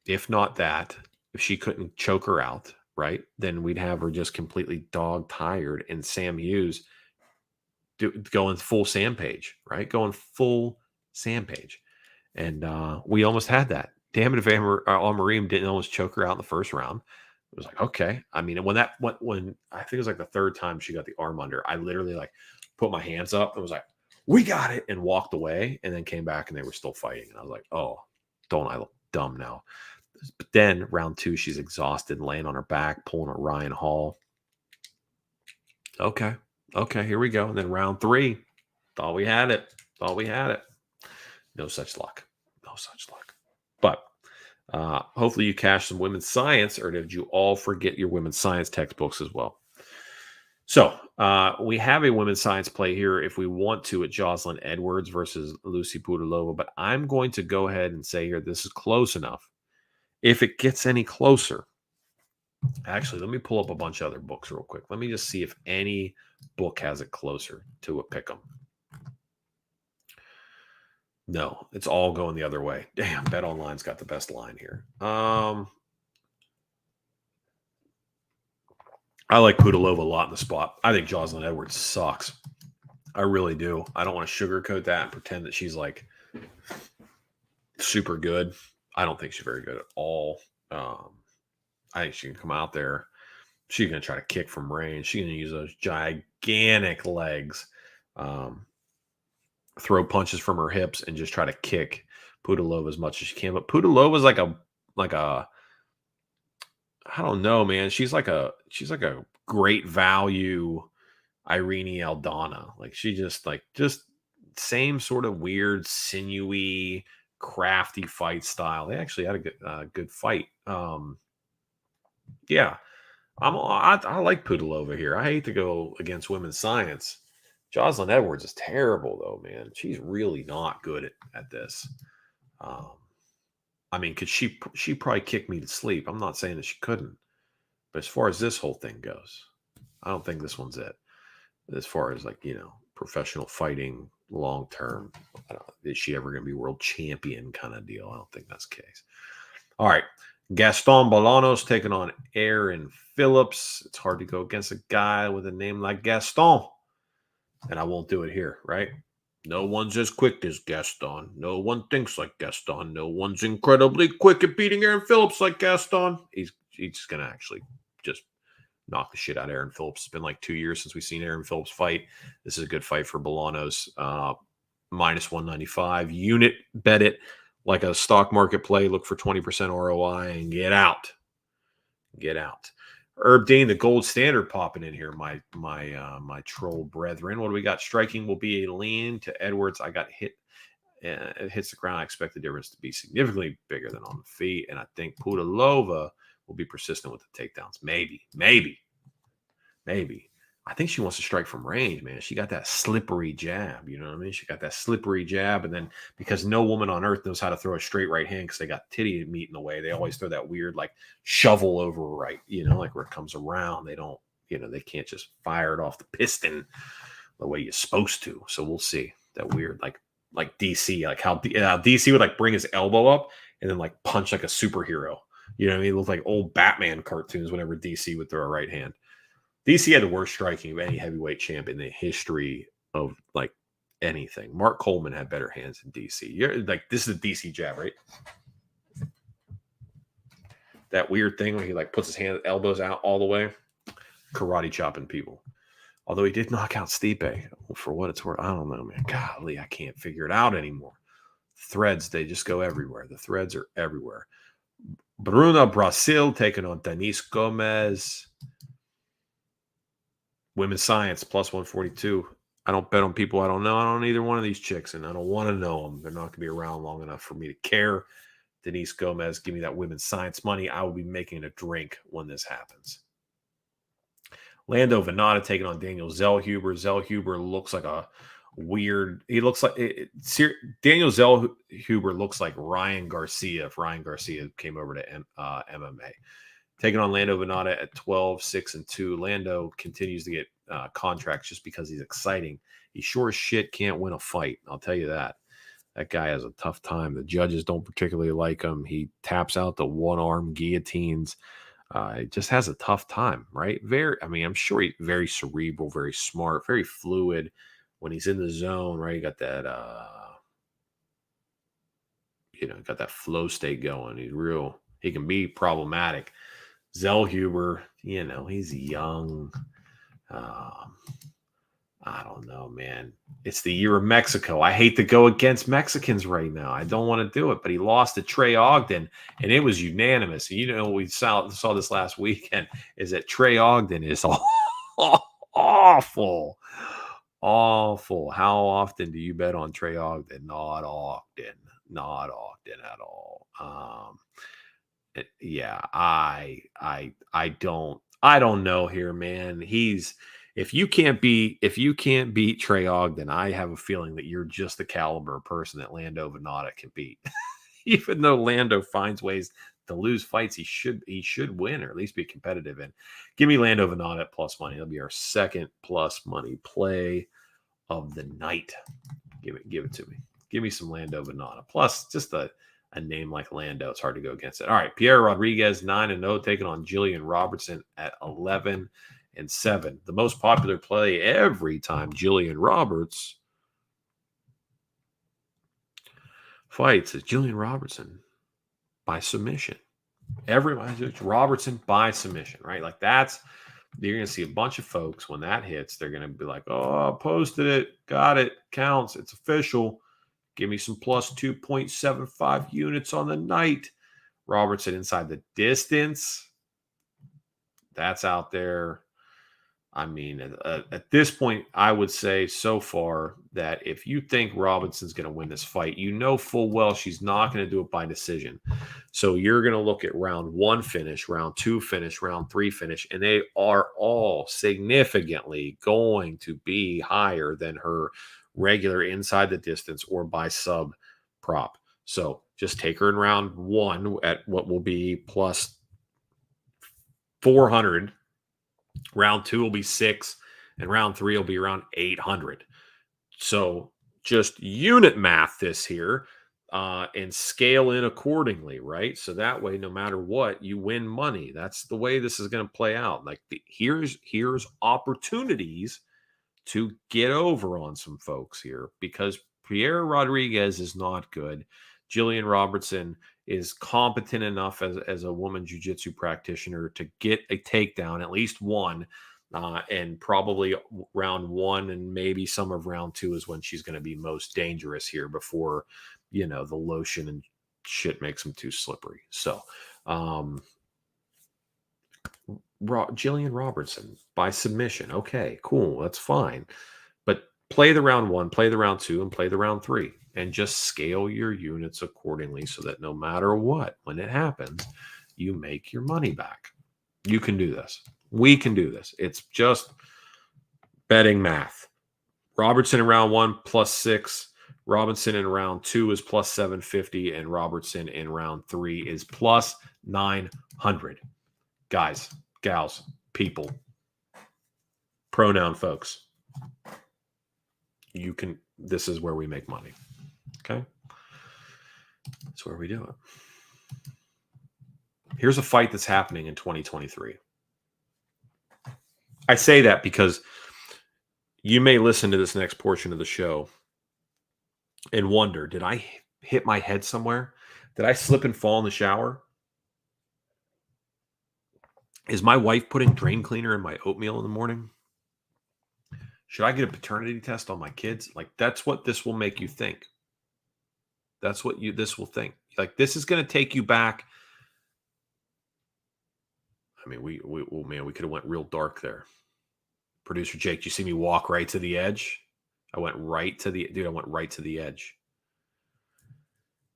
if not that, if she couldn't choke her out, right, then we'd have her just completely dog tired and Sam Hughes going full Sampage, right? Going full Sampage. And we almost had that. Damn it if Amarim didn't almost choke her out in the first round. It was like, okay. I mean, when I think it was like the third time she got the arm under, I literally like put my hands up and was like, we got it, and walked away, and then came back and they were still fighting. And I was like, oh, don't I look dumb now? But then round 2, she's exhausted, laying on her back, pulling a Ryan Hall. Okay, here we go. And then round 3, thought we had it. No such luck. But hopefully you cashed some women's science, or did you all forget your women's science textbooks as well? So we have a women's science play here if we want to at Jocelyn Edwards versus Lucy Pudilova, but I'm going to go ahead and say here this is close enough. If it gets any closer, actually, let me pull up a bunch of other books real quick. Let me just see if any book has it closer to a pick 'em. No, it's all going the other way. Damn, Bet Online's got the best line here. I like Pudilova a lot in the spot. I think Jocelyn Edwards sucks. I really do. I don't want to sugarcoat that and pretend that she's like super good. I don't think she's very good at all. I think she can come out there. She's going to try to kick from range. She's going to use those gigantic legs, throw punches from her hips, and just try to kick Pudilova as much as she can. But Pudilova's like a I don't know, man. She's like a great value Irene Aldana. Like she just same sort of weird, sinewy, crafty fight style. They actually had a good fight. Yeah, I like Pudilova here. I hate to go against women's science. Jocelyn Edwards is terrible though, man. She's really not good at this. Um, I mean, could she probably kick me to sleep? I'm not saying that she couldn't, but as far as this whole thing goes, I don't think this one's it. As far as like professional fighting long term, is she ever going to be world champion kind of deal? I don't think that's the case. All right, Gaston Bolanos taking on Aaron Phillips. It's hard to go against a guy with a name like Gaston, and I won't do it here, right? No one's as quick as Gaston. No one thinks like Gaston. No one's incredibly quick at beating Aaron Phillips like Gaston. He's going to actually just knock the shit out of Aaron Phillips. It's been like 2 years since we've seen Aaron Phillips fight. This is a good fight for Bolanos. Minus 195. Unit bet it like a stock market play. Look for 20% ROI and get out. Get out. Herb Dean, the gold standard, popping in here. My troll brethren. What do we got? Striking will be a lean to Edwards. I got hit. It hits the ground. I expect the difference to be significantly bigger than on the feet, and I think Pudilova will be persistent with the takedowns. Maybe. I think she wants to strike from range, man. She got that slippery jab. You know what I mean? She got that slippery jab. And then because no woman on earth knows how to throw a straight right hand because they got titty meat in the way, they always throw that weird like shovel over right, like where it comes around. They don't, they can't just fire it off the piston the way you're supposed to. So we'll see that weird, like DC, like how DC would like bring his elbow up and then like punch like a superhero. You know what I mean? It looked like old Batman cartoons whenever DC would throw a right hand. DC had the worst striking of any heavyweight champ in the history of like anything. Mark Coleman had better hands than DC. You're like, this is a DC jab, right? That weird thing where he like puts his elbows out all the way, karate chopping people. Although he did knock out Stipe, for what it's worth. I don't know, man. Golly, I can't figure it out anymore. Threads, they just go everywhere. The threads are everywhere. Bruna Brasil taking on Denise Gomez. Women's science plus 142. I don't bet on people I don't know. I don't know either one of these chicks, and I don't want to know them. They're not going to be around long enough for me to care. Denise Gomez, give me that women's science money. I will be making a drink when this happens. Lando Venata taking on Daniel Zellhuber. Zellhuber looks like a weird. He looks like Daniel Zellhuber looks like Ryan Garcia if Ryan Garcia came over to MMA. Taking on Lando Venata at 12-6-2. Lando continues to get contracts just because he's exciting. He sure as shit can't win a fight. I'll tell you that. That guy has a tough time. The judges don't particularly like him. He taps out the one-arm guillotines. He just has a tough time, right? I'm sure he's very cerebral, very smart, very fluid. When he's in the zone, right? You got that, got that flow state going. He can be problematic. Zellhuber, he's young. I don't know, man. It's the year of Mexico. I hate to go against Mexicans right now. I don't want to do it, but he lost to Trey Ogden, and it was unanimous. We saw this last weekend, is that Trey Ogden is awful. Awful. How often do you bet on Trey Ogden? Not often at all. Yeah, I don't know here, man. If you can't beat Trey Ogden, I have a feeling that you're just the caliber of person that Lando Venata can beat. Even though Lando finds ways to lose fights, he should win or at least be competitive in. Give me Lando Venata at plus money. That'll be our second plus money play of the night. Give it to me. Give me some Lando Venata. Plus, just a name like Lando, it's hard to go against it. All right, Pierre Rodriguez 9-0 taking on Jillian Robertson at 11-7. The most popular play every time Jillian Roberts fights is Jillian Robertson by submission. Robertson by submission, right? Like you're going to see a bunch of folks when that hits, they're going to be like, oh, I posted it, got it, counts, it's official. Give me some plus 2.75 units on the night. Robertson inside the distance. That's out there. I mean, at this point, I would say so far that if you think Robinson's going to win this fight, you know full well she's not going to do it by decision. So you're going to look at round 1 finish, round 2 finish, round 3 finish, and they are all significantly going to be higher than her regular inside the distance or by sub prop. So just take her in round 1 at what will be plus 400. Round 2 will be 6, and round 3 will be around 800. So just unit math this here and scale in accordingly, right? So that way, no matter what, you win money. That's the way this is going to play out. Like here's opportunities to get over on some folks here because Pierre Rodriguez is not good. Jillian Robertson is competent enough as a woman jiu-jitsu practitioner to get a takedown, at least one, and probably round 1 and maybe some of round 2 is when she's going to be most dangerous here before, the lotion and shit makes them too slippery. So, Jillian Robertson by submission. Okay, cool. That's fine. But play the round 1, play the round 2, and play the round 3. And just scale your units accordingly so that no matter what, when it happens, you make your money back. You can do this. We can do this. It's just betting math. Robertson in round 1 plus 6. Robinson in round 2 is plus 750. And Robertson in round 3 is plus 900. Guys, gals, people, pronoun folks. This is where we make money. Okay. That's where we do it. Here's a fight that's happening in 2023. I say that because you may listen to this next portion of the show and wonder, did I hit my head somewhere? Did I slip and fall in the shower? Is my wife putting drain cleaner in my oatmeal in the morning? Should I get a paternity test on my kids? Like, that's what this will make you think. That's what this will think. Like, this is going to take you back. I mean, we could have went real dark there. Producer Jake, you see me walk right to the edge? I went right to the edge.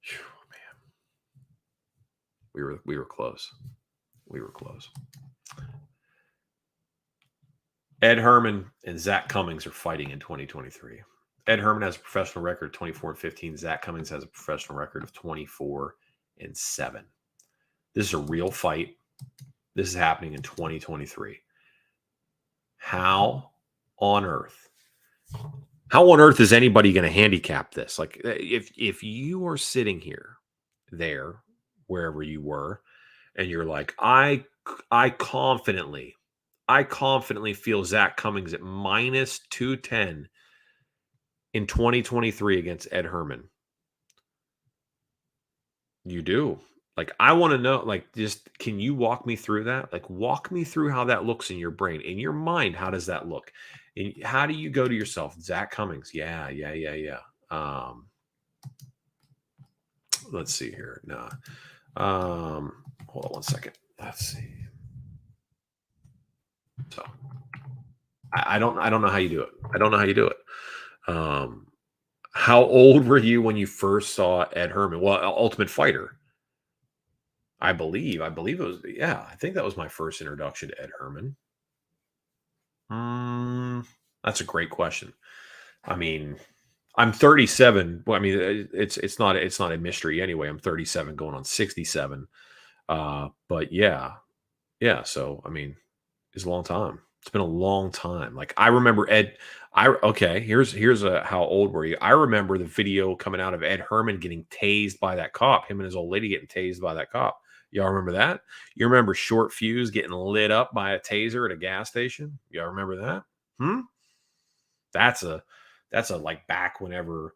Whew, man. We were close. We were close. Ed Herman and Zach Cummings are fighting in 2023. Ed Herman has a professional record of 24-15. Zach Cummings has a professional record of 24-7. This is a real fight. This is happening in 2023. How on earth is anybody going to handicap this? Like, if you are sitting there, wherever you were, and you're like, I confidently feel Zach Cummings at minus 210 in 2023 against Ed Herman. You do. Like, I want to know, like, just, can you walk me through that? Like, walk me through how that looks in your brain. In your mind, how does that look? And how do you go to yourself? Zach Cummings. Yeah. Let's see here. No. Hold on one second. Let's see. So I don't know how you do it. How old were you when you first saw Ed Herman? Well, Ultimate Fighter. I believe it was, I think that was my first introduction to Ed Herman. That's a great question. I mean, I'm 37. Well, I mean, it's not a mystery anyway. I'm 37 going on 67. But yeah. So, I mean, it's a long time. It's been a long time. Like, I remember Ed. Here's how old were you? I remember the video coming out of Ed Herman getting tased by that cop. Him and his old lady getting tased by that cop. Y'all remember that? You remember Short Fuse getting lit up by a taser at a gas station? Y'all remember that? That's a like back whenever,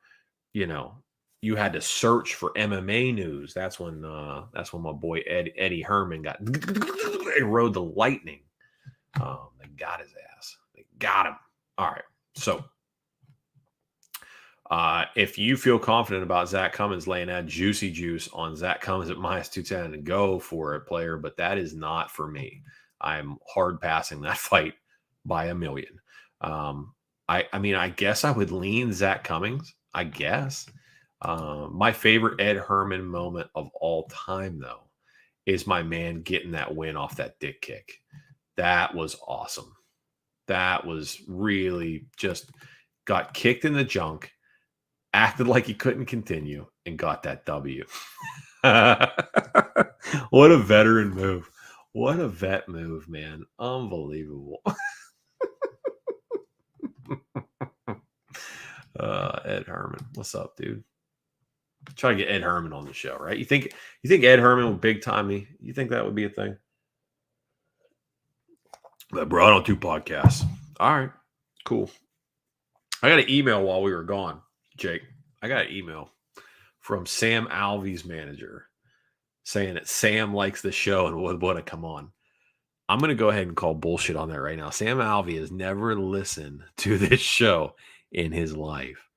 you had to search for MMA news. That's when my boy Eddie Herman they rode the lightning. They got his ass. They got him. All right. So if you feel confident about Zach Cummings laying that juicy juice on Zach Cummings at minus 210, go for it, player. But that is not for me. I'm hard passing that fight by a million. I mean, I guess I would lean Zach Cummings. I guess. My favorite Ed Herman moment of all time, though, is my man getting that win off that dick kick. That was awesome. That was really just got kicked in the junk, acted like he couldn't continue, and got that W. What a veteran move. What a vet move, man. Unbelievable. Ed Herman. What's up, dude? Try to get Ed Herman on the show, right? You think Ed Herman would big time me? You think that would be a thing? But bro, I don't do podcasts. All right, cool. I got an email while we were gone, Jake. I got an email from Sam Alvey's manager saying that Sam likes the show and would want to come on. I'm going to go ahead and call bullshit on that right now. Sam Alvey has never listened to this show in his life.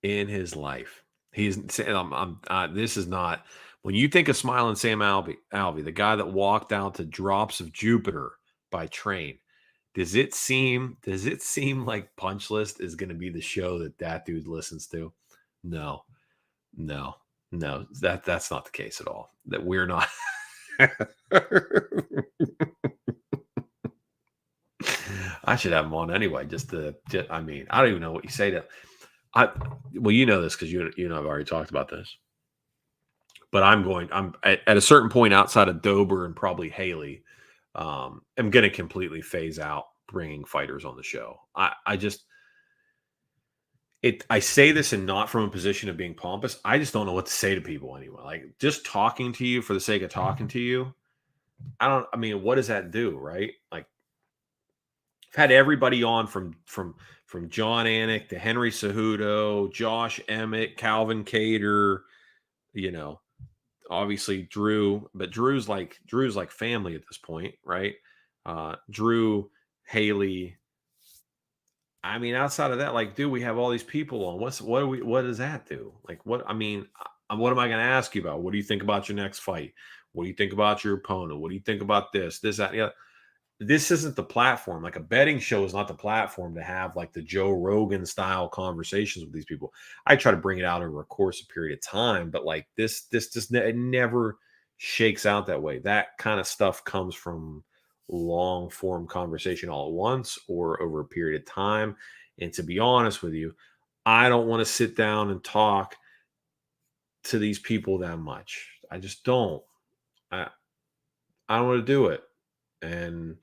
In his life. He's this is not, when you think of Smiling Sam Alvey, the guy that walked out to Drops of Jupiter by train, does it seem like Punch List is going to be the show that dude listens to? No. That's not the case at all. That we're not. I should have him on anyway. I mean, I don't even know what you say to. Well, you know this because you and I've already talked about this. But I'm at a certain point outside of Dober and probably Haley. I'm going to completely phase out bringing fighters on the show. I say this and not from a position of being pompous. I just don't know what to say to people anyway. Like, just talking to you for the sake of talking to you. I mean, what does that do, right? Like, I've had everybody on from John Anik to Henry Cejudo, Josh Emmett, Calvin Cater, obviously Drew, but Drew's like family at this point, right? Drew, Haley. I mean, outside of that, like, dude, we have all these people on. What does that do? Like, what am I going to ask you about? What do you think about your next fight? What do you think about your opponent? What do you think about this, that, yeah? This isn't the platform. Like, a betting show is not the platform to have like the Joe Rogan style conversations with these people. I try to bring it out over a course of period of time, but like this just it never shakes out that way. That kind of stuff comes from long form conversation all at once or over a period of time. And to be honest with you, I don't want to sit down and talk to these people that much. I just don't. I don't want to do it. And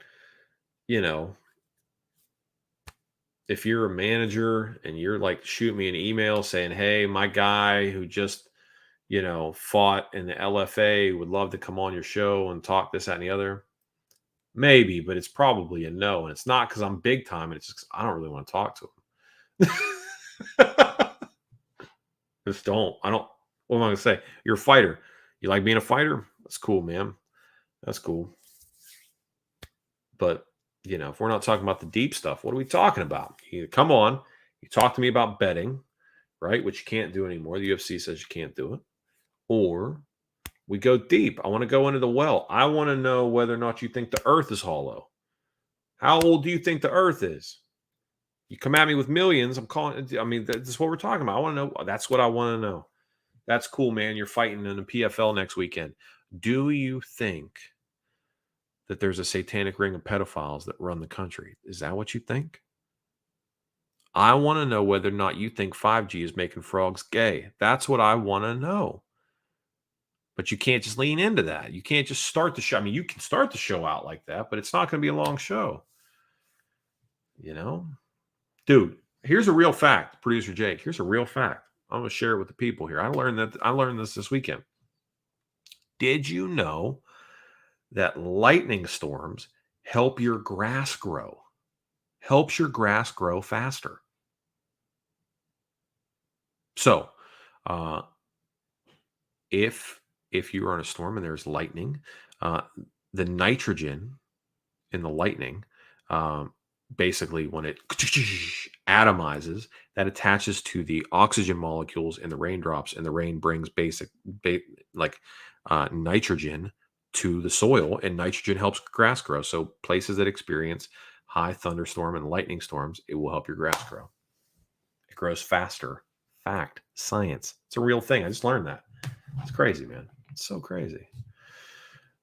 if you're a manager and you're like, shoot me an email saying, hey, my guy who just fought in the LFA would love to come on your show and talk this, that, and the other. Maybe, but it's probably a no. And it's not because I'm big time. And it's just, I don't really want to talk to him. Just don't. What am I going to say? You're a fighter. You like being a fighter? That's cool, man. That's cool. But, if we're not talking about the deep stuff, what are we talking about? You come on. You talk to me about betting, right? Which you can't do anymore. The UFC says you can't do it. Or we go deep. I want to go into the well. I want to know whether or not you think the earth is hollow. How old do you think the earth is? You come at me with millions. That's what we're talking about. I want to know. That's what I want to know. That's cool, man. You're fighting in the PFL next weekend. Do you think that there's a satanic ring of pedophiles that run the country? Is that what you think? I want to know whether or not you think 5G is making frogs gay. That's what I want to know. But you can't just lean into that. You can't just start the show. I mean, you can start the show out like that, but it's not going to be a long show. Dude, here's a real fact, producer Jake. Here's a real fact. I'm going to share it with the people here. I learned this weekend. Did you know that lightning storms help your grass grow? Helps your grass grow faster. So, if you are in a storm and there's lightning, the nitrogen in the lightning, basically when it atomizes, that attaches to the oxygen molecules in the raindrops, and the rain brings nitrogen to the soil, and nitrogen helps grass grow. So places that experience high thunderstorm and lightning storms, it will help your grass grow. It grows faster. Fact, science. It's a real thing. I just learned that. It's crazy, man. It's so crazy.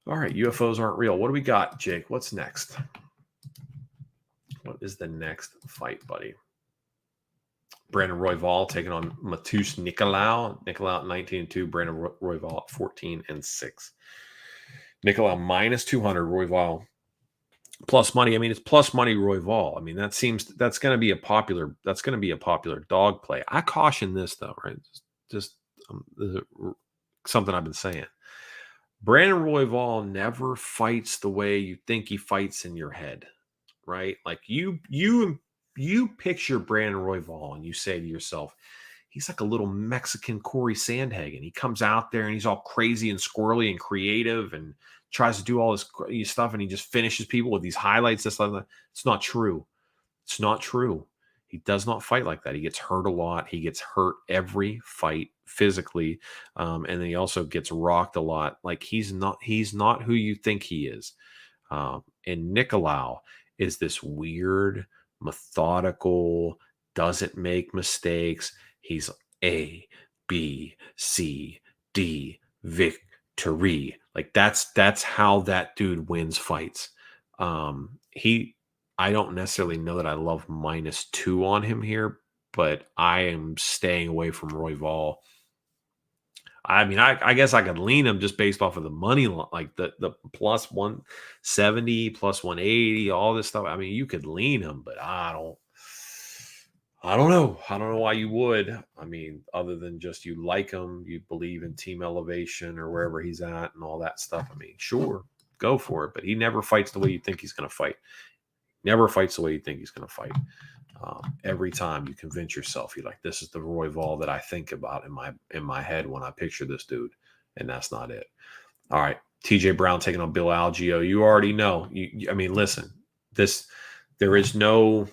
All right, UFOs aren't real. What do we got, Jake? What's next? What is the next fight, buddy? Brandon Royval taking on Matus Nicolau. Nicolau at 19-2. Brandon Royval at 14-6. Nicolau minus 200. Royval plus money. I mean, it's plus money. Royval. I mean, that's going to be a popular. That's going to be a popular dog play. I caution this though, right? Just something I've been saying. Brandon Royval never fights the way you think he fights in your head, right? Like you picture Brandon Royval and you say to yourself, he's like a little Mexican Corey Sandhagen. He comes out there and he's all crazy and squirrely and creative and tries to do all this stuff, and he just finishes people with these highlights. This, like that. It's not true. It's not true. He does not fight like that. He gets hurt a lot. He gets hurt every fight physically, and then he also gets rocked a lot. Like he's not who you think he is. And Nicolau is this weird, methodical, doesn't make mistakes. He's A, B, C, D, victory. Like that's how that dude wins fights. I don't necessarily know that I love -2 on him here, but I am staying away from Royval. I mean, I guess I could lean him just based off of the money, like the plus 170, plus 180, all this stuff. I mean, you could lean him, but I don't know. I don't know why you would. I mean, other than just you like him, you believe in team elevation or wherever he's at and all that stuff. I mean, sure, go for it. But he never fights the way you think he's going to fight. Never fights the way you think he's going to fight. Every time you convince yourself, you're like, this is the Royval that I think about in my head when I picture this dude, and that's not it. All right, TJ Brown taking on Bill Algeo. You already know. I mean, listen, there is no.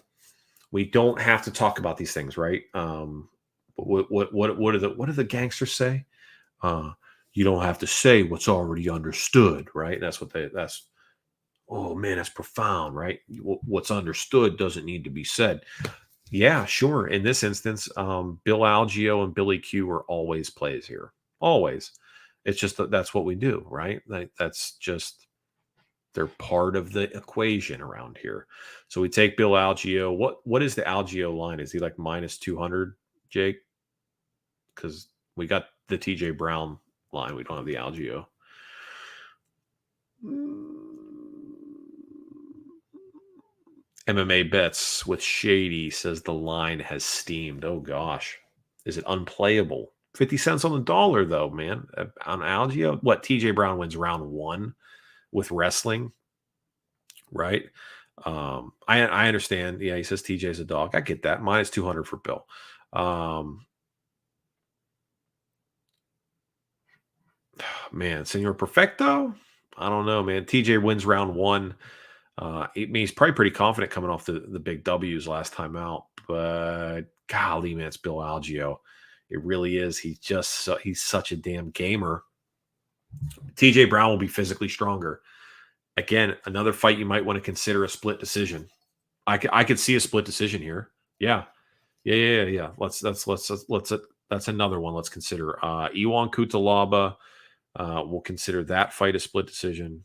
We don't have to talk about these things, right? What do the gangsters say? You don't have to say what's already understood, right? Oh man, that's profound, right? What's understood doesn't need to be said. Yeah, sure. In this instance, Bill Algeo and Billy Q are always plays here. Always. It's just that's what we do, right? That's just they're part of the equation around here. So we take Bill Algeo. What is the Algeo line? Is he like -200, Jake? Because we got the TJ Brown line. We don't have the Algeo. MMA Bets with Shady says the line has steamed. Oh gosh. Is it unplayable? 50 cents on the dollar though, man. On Algeo. What, TJ Brown wins round 1 with wrestling, right? I understand. Yeah, he says TJ's a dog. I get that. -200 for Bill. Man, Senor Perfecto? I don't know, man. TJ wins round 1. He's probably pretty confident coming off the big W's last time out, but golly, man, it's Bill Algeo. It really is. He's such a damn gamer. TJ Brown will be physically stronger. Again, another fight you might want to consider a split decision. I could see a split decision here. Yeah. That's another one. Let's consider Iwan Kutalaba. We'll consider that fight a split decision.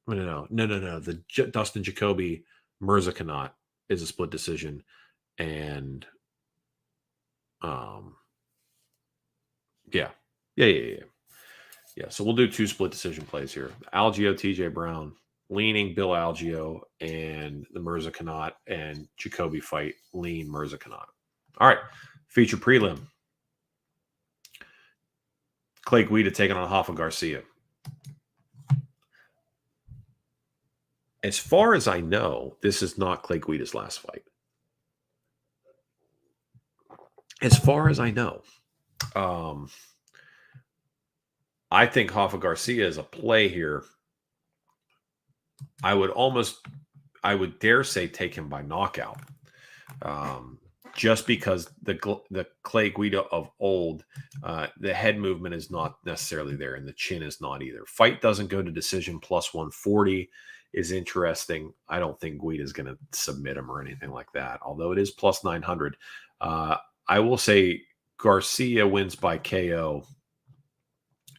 No. The Dustin Jacoby Mirza Kanat is a split decision, and yeah. So we'll do 2 split decision plays here: Algeo, TJ Brown, leaning Bill Algeo, and the Mirza Kanat and Jacoby fight, lean Mirza Kanat. All right, feature prelim: Clay Guida taking on Rafa Garcia. As far as I know, this is not Clay Guida's last fight. As far as I know, I think Rafa Garcia is a play here. I would dare say take him by knockout. just because the Clay Guida of old, the head movement is not necessarily there, and the chin is not either. Fight doesn't go to decision plus 140 is interesting. I don't think Guida is going to submit him or anything like that, although it is plus 900. I will say Garcia wins by KO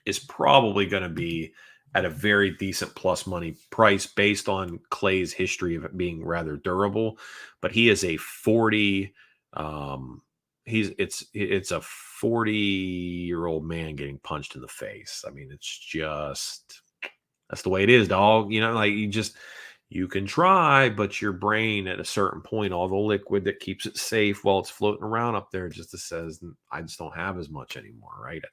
is probably going to be at a very decent plus money price based on Clay's history of it being rather durable. But he is a 40. It's a 40-year-old man getting punched in the face. I mean, it's just that's the way it is, dog. You know, like you can try, but your brain at a certain point, all the liquid that keeps it safe while it's floating around up there, just says, I just don't have as much anymore, right?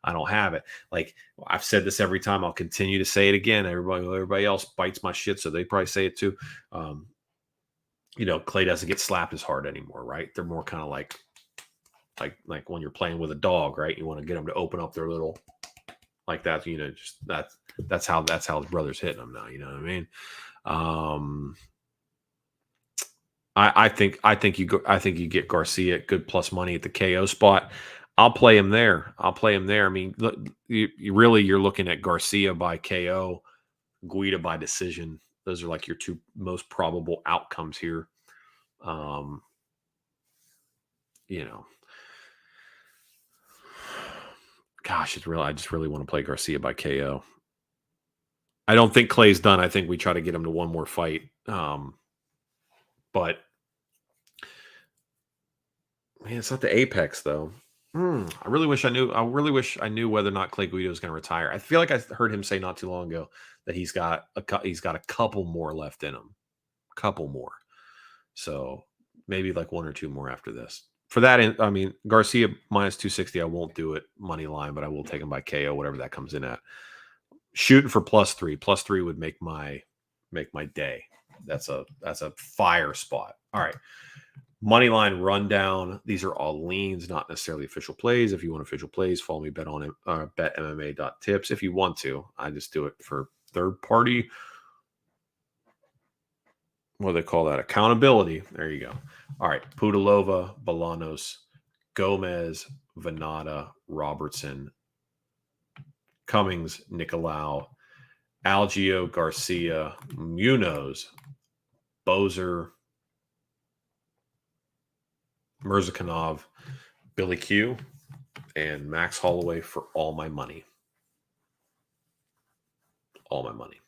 I don't have it. Like I've said this every time. I'll continue to say it again. Everybody else bites my shit, so they probably say it too. Clay doesn't get slapped as hard anymore, right? They're more kind of like when you're playing with a dog, right? You want to get them to open up their little like that, just that's how his brother's hitting him now. You know what I mean? I think you get Garcia at good plus money at the KO spot. I'll play him there. I mean, look, you're looking at Garcia by KO, Guida by decision. Those are like your two most probable outcomes here. Gosh, I just really want to play Garcia by KO. I don't think Clay's done. I think we try to get him to one more fight. But man, it's not the apex though. I really wish I knew whether or not Clay Guida was going to retire. I feel like I heard him say not too long ago that he's got a couple more left in him, couple more. So maybe like one or two more after this. For that, I mean, Garcia minus 260, I won't do it money line, but I will take him by KO, whatever that comes in at. Shooting for plus 3. Plus 3 would make my day. That's a fire spot. All right. Money line rundown. These are all leans, not necessarily official plays. If you want official plays, follow me betmma.tips. If you want to, I just do it for third party. What do they call that? Accountability. There you go. All right. Pudilova, Bolanos, Gomez, Venata, Robertson, Cummings, Nicolau, Algio, Garcia, Munoz, Bozer, Mirzakhanov, Billy Q, and Max Holloway for all my money. All my money.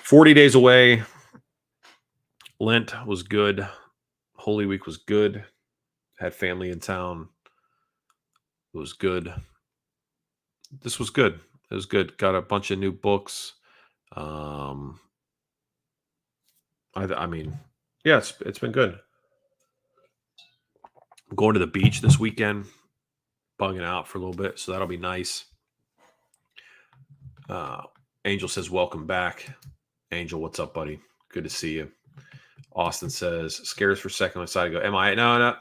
40 days away. Lent was good. Holy Week was good. Had family in town. It was good. This was good. It was good. Got a bunch of new books. I mean, yeah, it's been good. I'm going to the beach this weekend, bugging out for a little bit, so that'll be nice. Angel says, welcome back. Angel, what's up, buddy? Good to see you. Austin says, scares for a second. I decided to go, am I? No.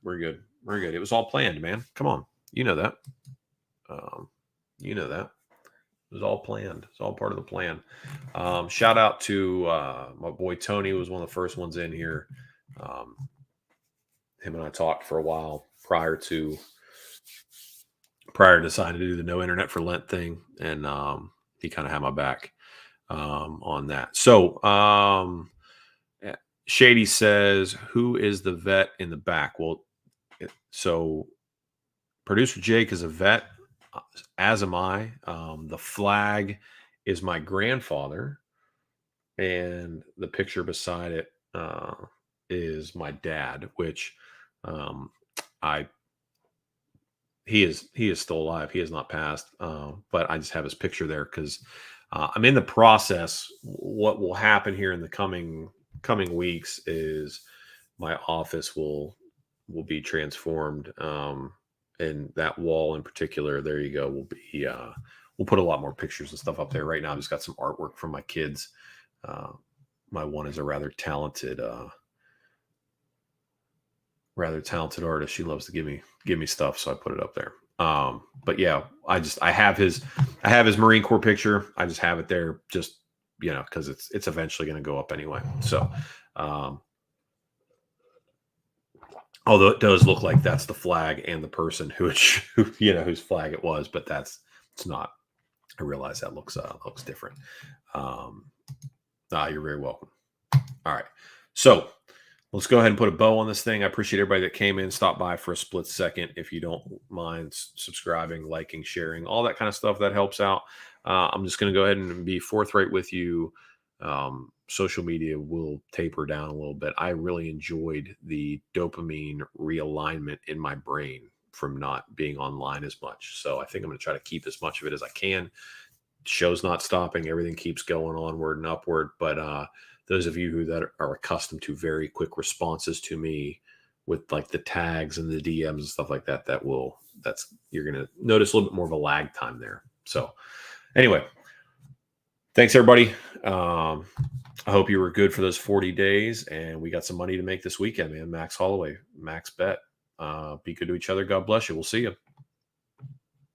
We're good. We're good. It was all planned, man. Come on. You know that. You know that. It was all planned. It's all part of the plan. Shout out to my boy Tony, who was one of the first ones in here. Him and I talked for a while prior to deciding to do the no internet for Lent thing, and he kind of had my back on that. So Shady says, who is the vet in the back? Well, so producer Jake is a vet, as am I. The flag is my grandfather, and the picture beside it is my dad, which he is still alive. He has not passed, but I just have his picture there because I'm in the process. What will happen here in the coming weeks is my office will be transformed, and that wall in particular, there you go, will be we'll put a lot more pictures and stuff up there. Right now I've just got some artwork from my kids. My one is a rather talented artist. She loves to give me stuff, so I put it up there. But yeah, I have his Marine Corps picture. I just have it there, just because it's eventually going to go up anyway. So Although it does look like that's the flag and the person whose flag it was, but it's not. I realize that looks different. You're very welcome. All right. So let's go ahead and put a bow on this thing. I appreciate everybody that came in, stopped by for a split second. If you don't mind subscribing, liking, sharing, all that kind of stuff, that helps out. I'm just going to go ahead and be forthright with you. Social media will taper down a little bit. I really enjoyed the dopamine realignment in my brain from not being online as much. So I think I'm going to try to keep as much of it as I can. Show's not stopping. Everything keeps going onward and upward. But those of you that are accustomed to very quick responses to me with like the tags and the DMs and stuff like that, you're going to notice a little bit more of a lag time there. So anyway, thanks everybody. I hope you were good for those 40 days, and we got some money to make this weekend, man. Max Holloway, max bet. Be good to each other. God bless you. We'll see you.